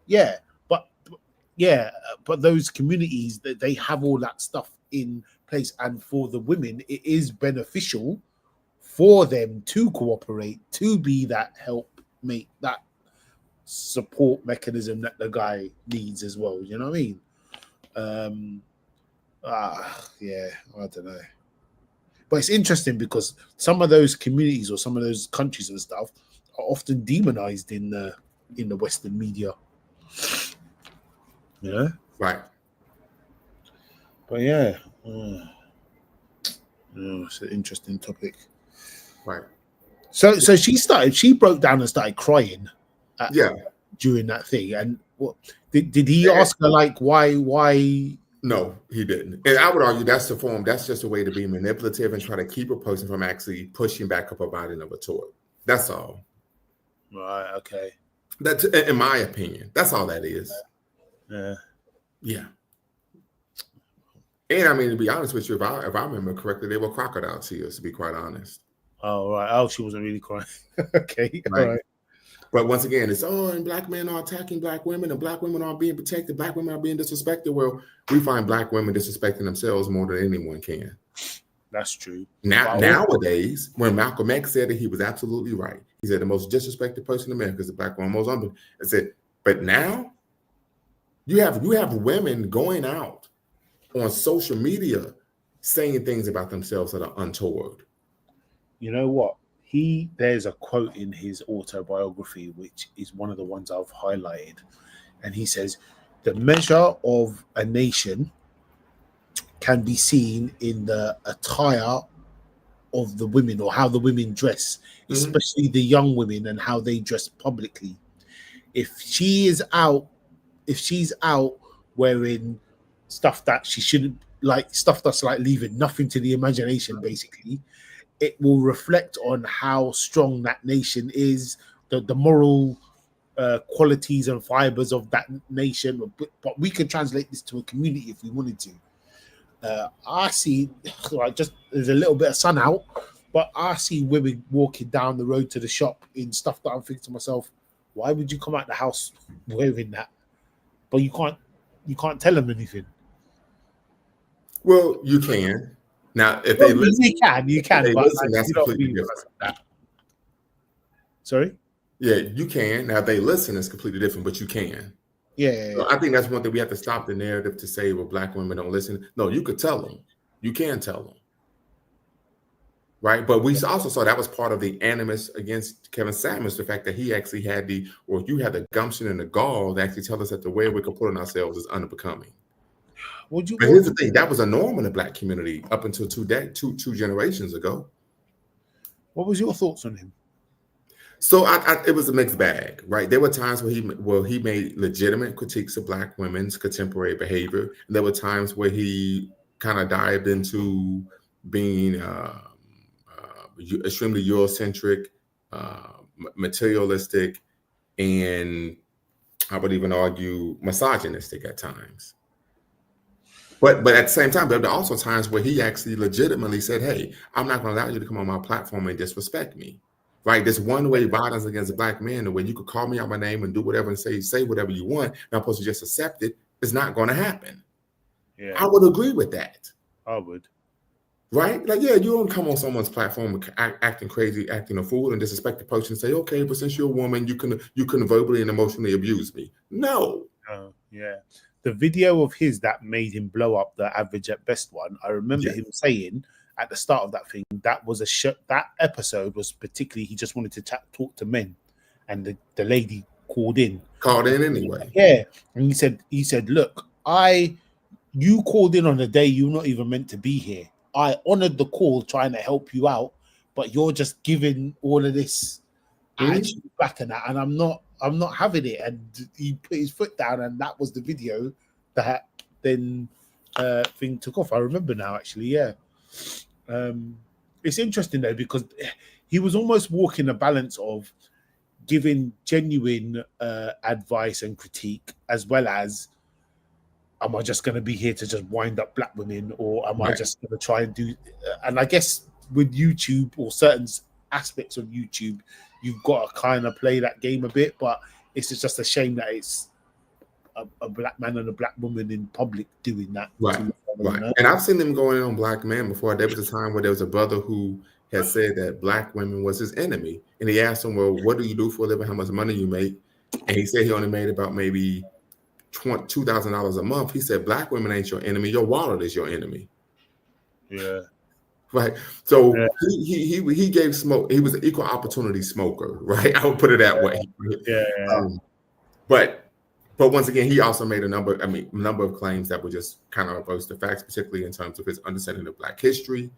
Yeah, but those communities, that they have all that stuff in place, and for the women, it is beneficial for them to cooperate, to be that help, make that support mechanism that the guy needs as well. You know what I mean? Yeah, I don't know. But it's interesting because some of those communities or some of those countries and stuff are often demonized in the Western media. You know? Right. But yeah. It's an interesting topic. Right. So she broke down and started crying during that thing. And what did he ask her, like, why? No, he didn't. And I would argue that's just a way to be manipulative and try to keep a person from actually pushing back up about it of a retort. That's all. Right, okay. That's, in my opinion, that's all that is. Yeah. And I mean, to be honest with you, if I remember correctly, they were crocodile tears, to be quite honest. Oh, right. Oh, she wasn't really crying. Okay. Right. All right. But once again, it's, and black men are attacking black women, and black women are being protected. Black women are being disrespected. Well, we find black women disrespecting themselves more than anyone can. That's true. Nowadays, when Malcolm X said that, he was absolutely right. He said the most disrespected person in America is the black woman. Most humble. I said, but now you have women going out on social media saying things about themselves that are untoward. You know what? There's a quote in his autobiography, which is one of the ones I've highlighted. And he says, the measure of a nation can be seen in the attire of the women, or how the women dress, especially the young women, and how they dress publicly. If she's out wearing stuff that she shouldn't, like stuff that's like leaving nothing to the imagination, basically, it will reflect on how strong that nation is, the moral qualities and fibers of that nation. But we can translate this to a community if we wanted to. I see, like, just there's a little bit of sun out, but I see women walking down the road to the shop in stuff that I'm thinking to myself, why would you come out the house wearing that? But you can't tell them anything. Well, you can. Now, if Well, they listen, you can, they but listen, like, that's you don't completely really different. that. Sorry. Yeah, you can. Now, if they listen, it's completely different, but you can. Yeah. So I think that's one thing we have to stop the narrative to say, well, black women don't listen. No, you could tell them. You can tell them. Right. But we also saw that was part of the animus against Kevin Samuels, the fact that he actually had you had the gumption and the gall to actually tell us that the way we're comporting ourselves is unbecoming. But here's the thing, that was a norm in the black community up until two generations ago. What was your thoughts on him? So it was a mixed bag, right? There were times where he made legitimate critiques of black women's contemporary behavior. And there were times where he kind of dived into being extremely Eurocentric, materialistic, and I would even argue misogynistic at times. But at the same time, there were also times where he actually legitimately said, hey, I'm not going to allow you to come on my platform and disrespect me. Right? This one-way violence against black men, the way you could call me out my name and do whatever and say whatever you want, and I'm supposed to just accept it, is not going to happen. Yeah. I would agree with that. I would. Right? Like, yeah, you don't come on someone's platform acting crazy, acting a fool, and disrespect the person and say, okay, but since you're a woman, you can verbally and emotionally abuse me. No. Yeah. The video of his that made him blow up, the average at best one, I remember him saying at the start of that thing, that was that episode was particularly, he just wanted to talk to men, and the lady called in Anyway. Yeah. And he said, look, you called in on a day you're not even meant to be here. I honored the call trying to help you out, but you're just giving all of this attitude back and that, and I'm not having it. And he put his foot down, and that was the video that then thing took off. I remember now, actually. Yeah. It's interesting though, because he was almost walking a balance of giving genuine advice and critique, as well as, am I just going to be here to just wind up black women, or am I just going to try and do? And I guess with YouTube or certain aspects of YouTube, you've got to kind of play that game a bit. But it's just a shame that it's a black man and a black woman in public doing that. Right. And I've seen them going on black men before. There was a time where there was a brother who had said that black women was his enemy, and he asked him, well, what do you do for a living? How much money you make? And he said he only made about maybe $2,000 a month. He said, black women ain't your enemy. Your wallet is your enemy. Yeah. Right. So he gave smoke. He was an equal opportunity smoker. Right. I would put it that way. Yeah. But once again, he also made a number of claims that were just kind of reverse the facts, particularly in terms of his understanding of black history.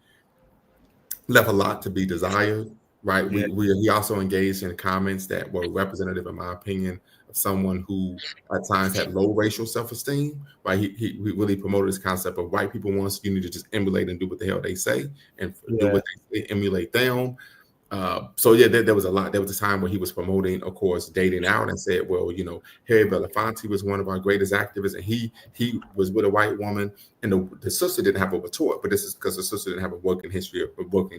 Left a lot to be desired. Right. Yeah. He also engaged in comments that were representative, in my opinion, of someone who at times had low racial self-esteem. Right. He really promoted this concept of white people wants you need to just emulate and do what the hell they say and do what they say, emulate them. So yeah, there was a lot. There was a time where he was promoting, of course, dating out, and said, well, Harry Belafonte was one of our greatest activists, and he was with a white woman, and the sister didn't have a retort, but this is because the sister didn't have a working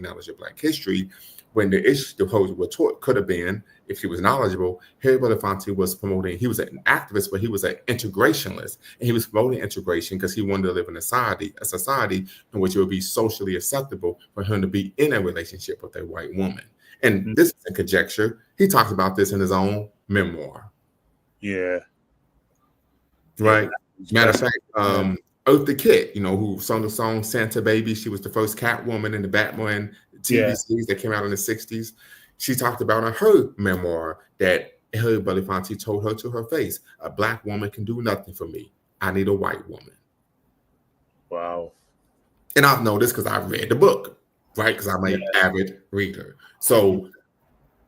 knowledge of black history. When the whole retort could have been, if she was knowledgeable, Harry Belafonte was promoting, he was an activist, but he was an integrationist. And he was promoting integration because he wanted to live in a society in which it would be socially acceptable for him to be in a relationship with a white woman. And this is a conjecture. He talks about this in his own memoir. Yeah. Right. Matter of fact, Eartha Kitt, who sung the song Santa Baby. She was the first Catwoman in the Batman TV series that came out in the 60s. She talked about in her memoir that Harry Belafonte told her to her face, a black woman can do nothing for me. I need a white woman. Wow. And I've known this because I've read the book, right? Because I'm an avid reader. So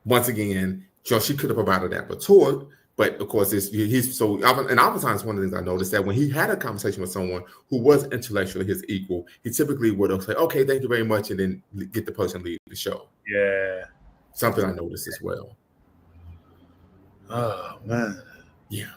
once again, she could have provided that retort. But of course, and oftentimes one of the things I noticed that when he had a conversation with someone who was intellectually his equal, he typically would have said, okay, thank you very much, and then get the person to leave the show. Yeah. Something I noticed as well. Oh, man. Yeah.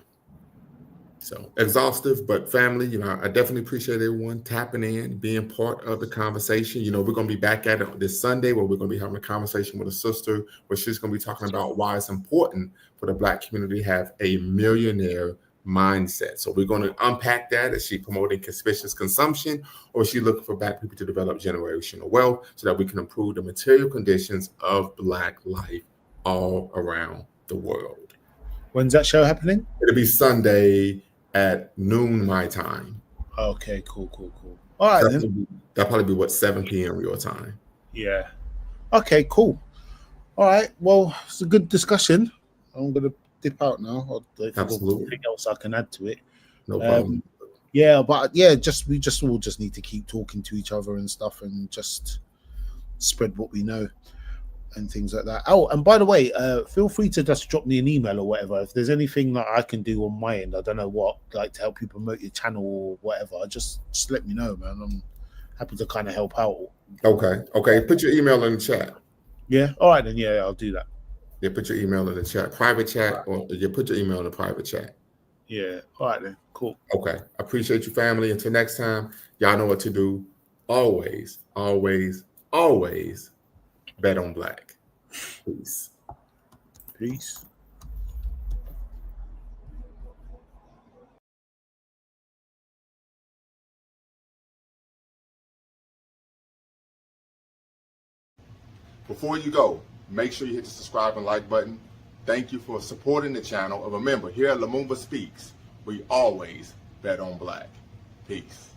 So exhaustive, but family, I definitely appreciate everyone tapping in, being part of the conversation. We're going to be back at it this Sunday where we're going to be having a conversation with a sister where she's going to be talking about why it's important for the black community to have a millionaire mindset. So we're going to unpack that. Is she promoting conspicuous consumption, or is she looking for Black people to develop generational wealth so that we can improve the material conditions of Black life all around the world? When's that show happening? It'll be Sunday at noon my time. Okay, cool. All right, then. That'll probably be what, 7 p.m. your time. Yeah. Okay, cool. All right. Well, it's a good discussion. I'm gonna dip out now. Absolutely. Anything else I can add to it? No problem. Yeah, but yeah, we all just need to keep talking to each other and stuff, and just spread what we know and things like that. Oh, and by the way, feel free to just drop me an email or whatever if there's anything that I can do on my end. I don't know what, like to help you promote your channel or whatever. Just let me know, man. I'm happy to kind of help out. Okay. Put your email in the chat. Yeah. All right then. Yeah, I'll do that. Yeah, put your email in the chat, private chat, or you put your email in the private chat. Yeah. All right then. Cool. Okay. I appreciate you, family. Until next time, y'all know what to do. Always, always, always bet on Black. Peace. Peace. Before you go, make sure you hit the subscribe and like button. Thank you for supporting the channel. And remember, here at Lumumba Speaks, we always bet on Black. Peace.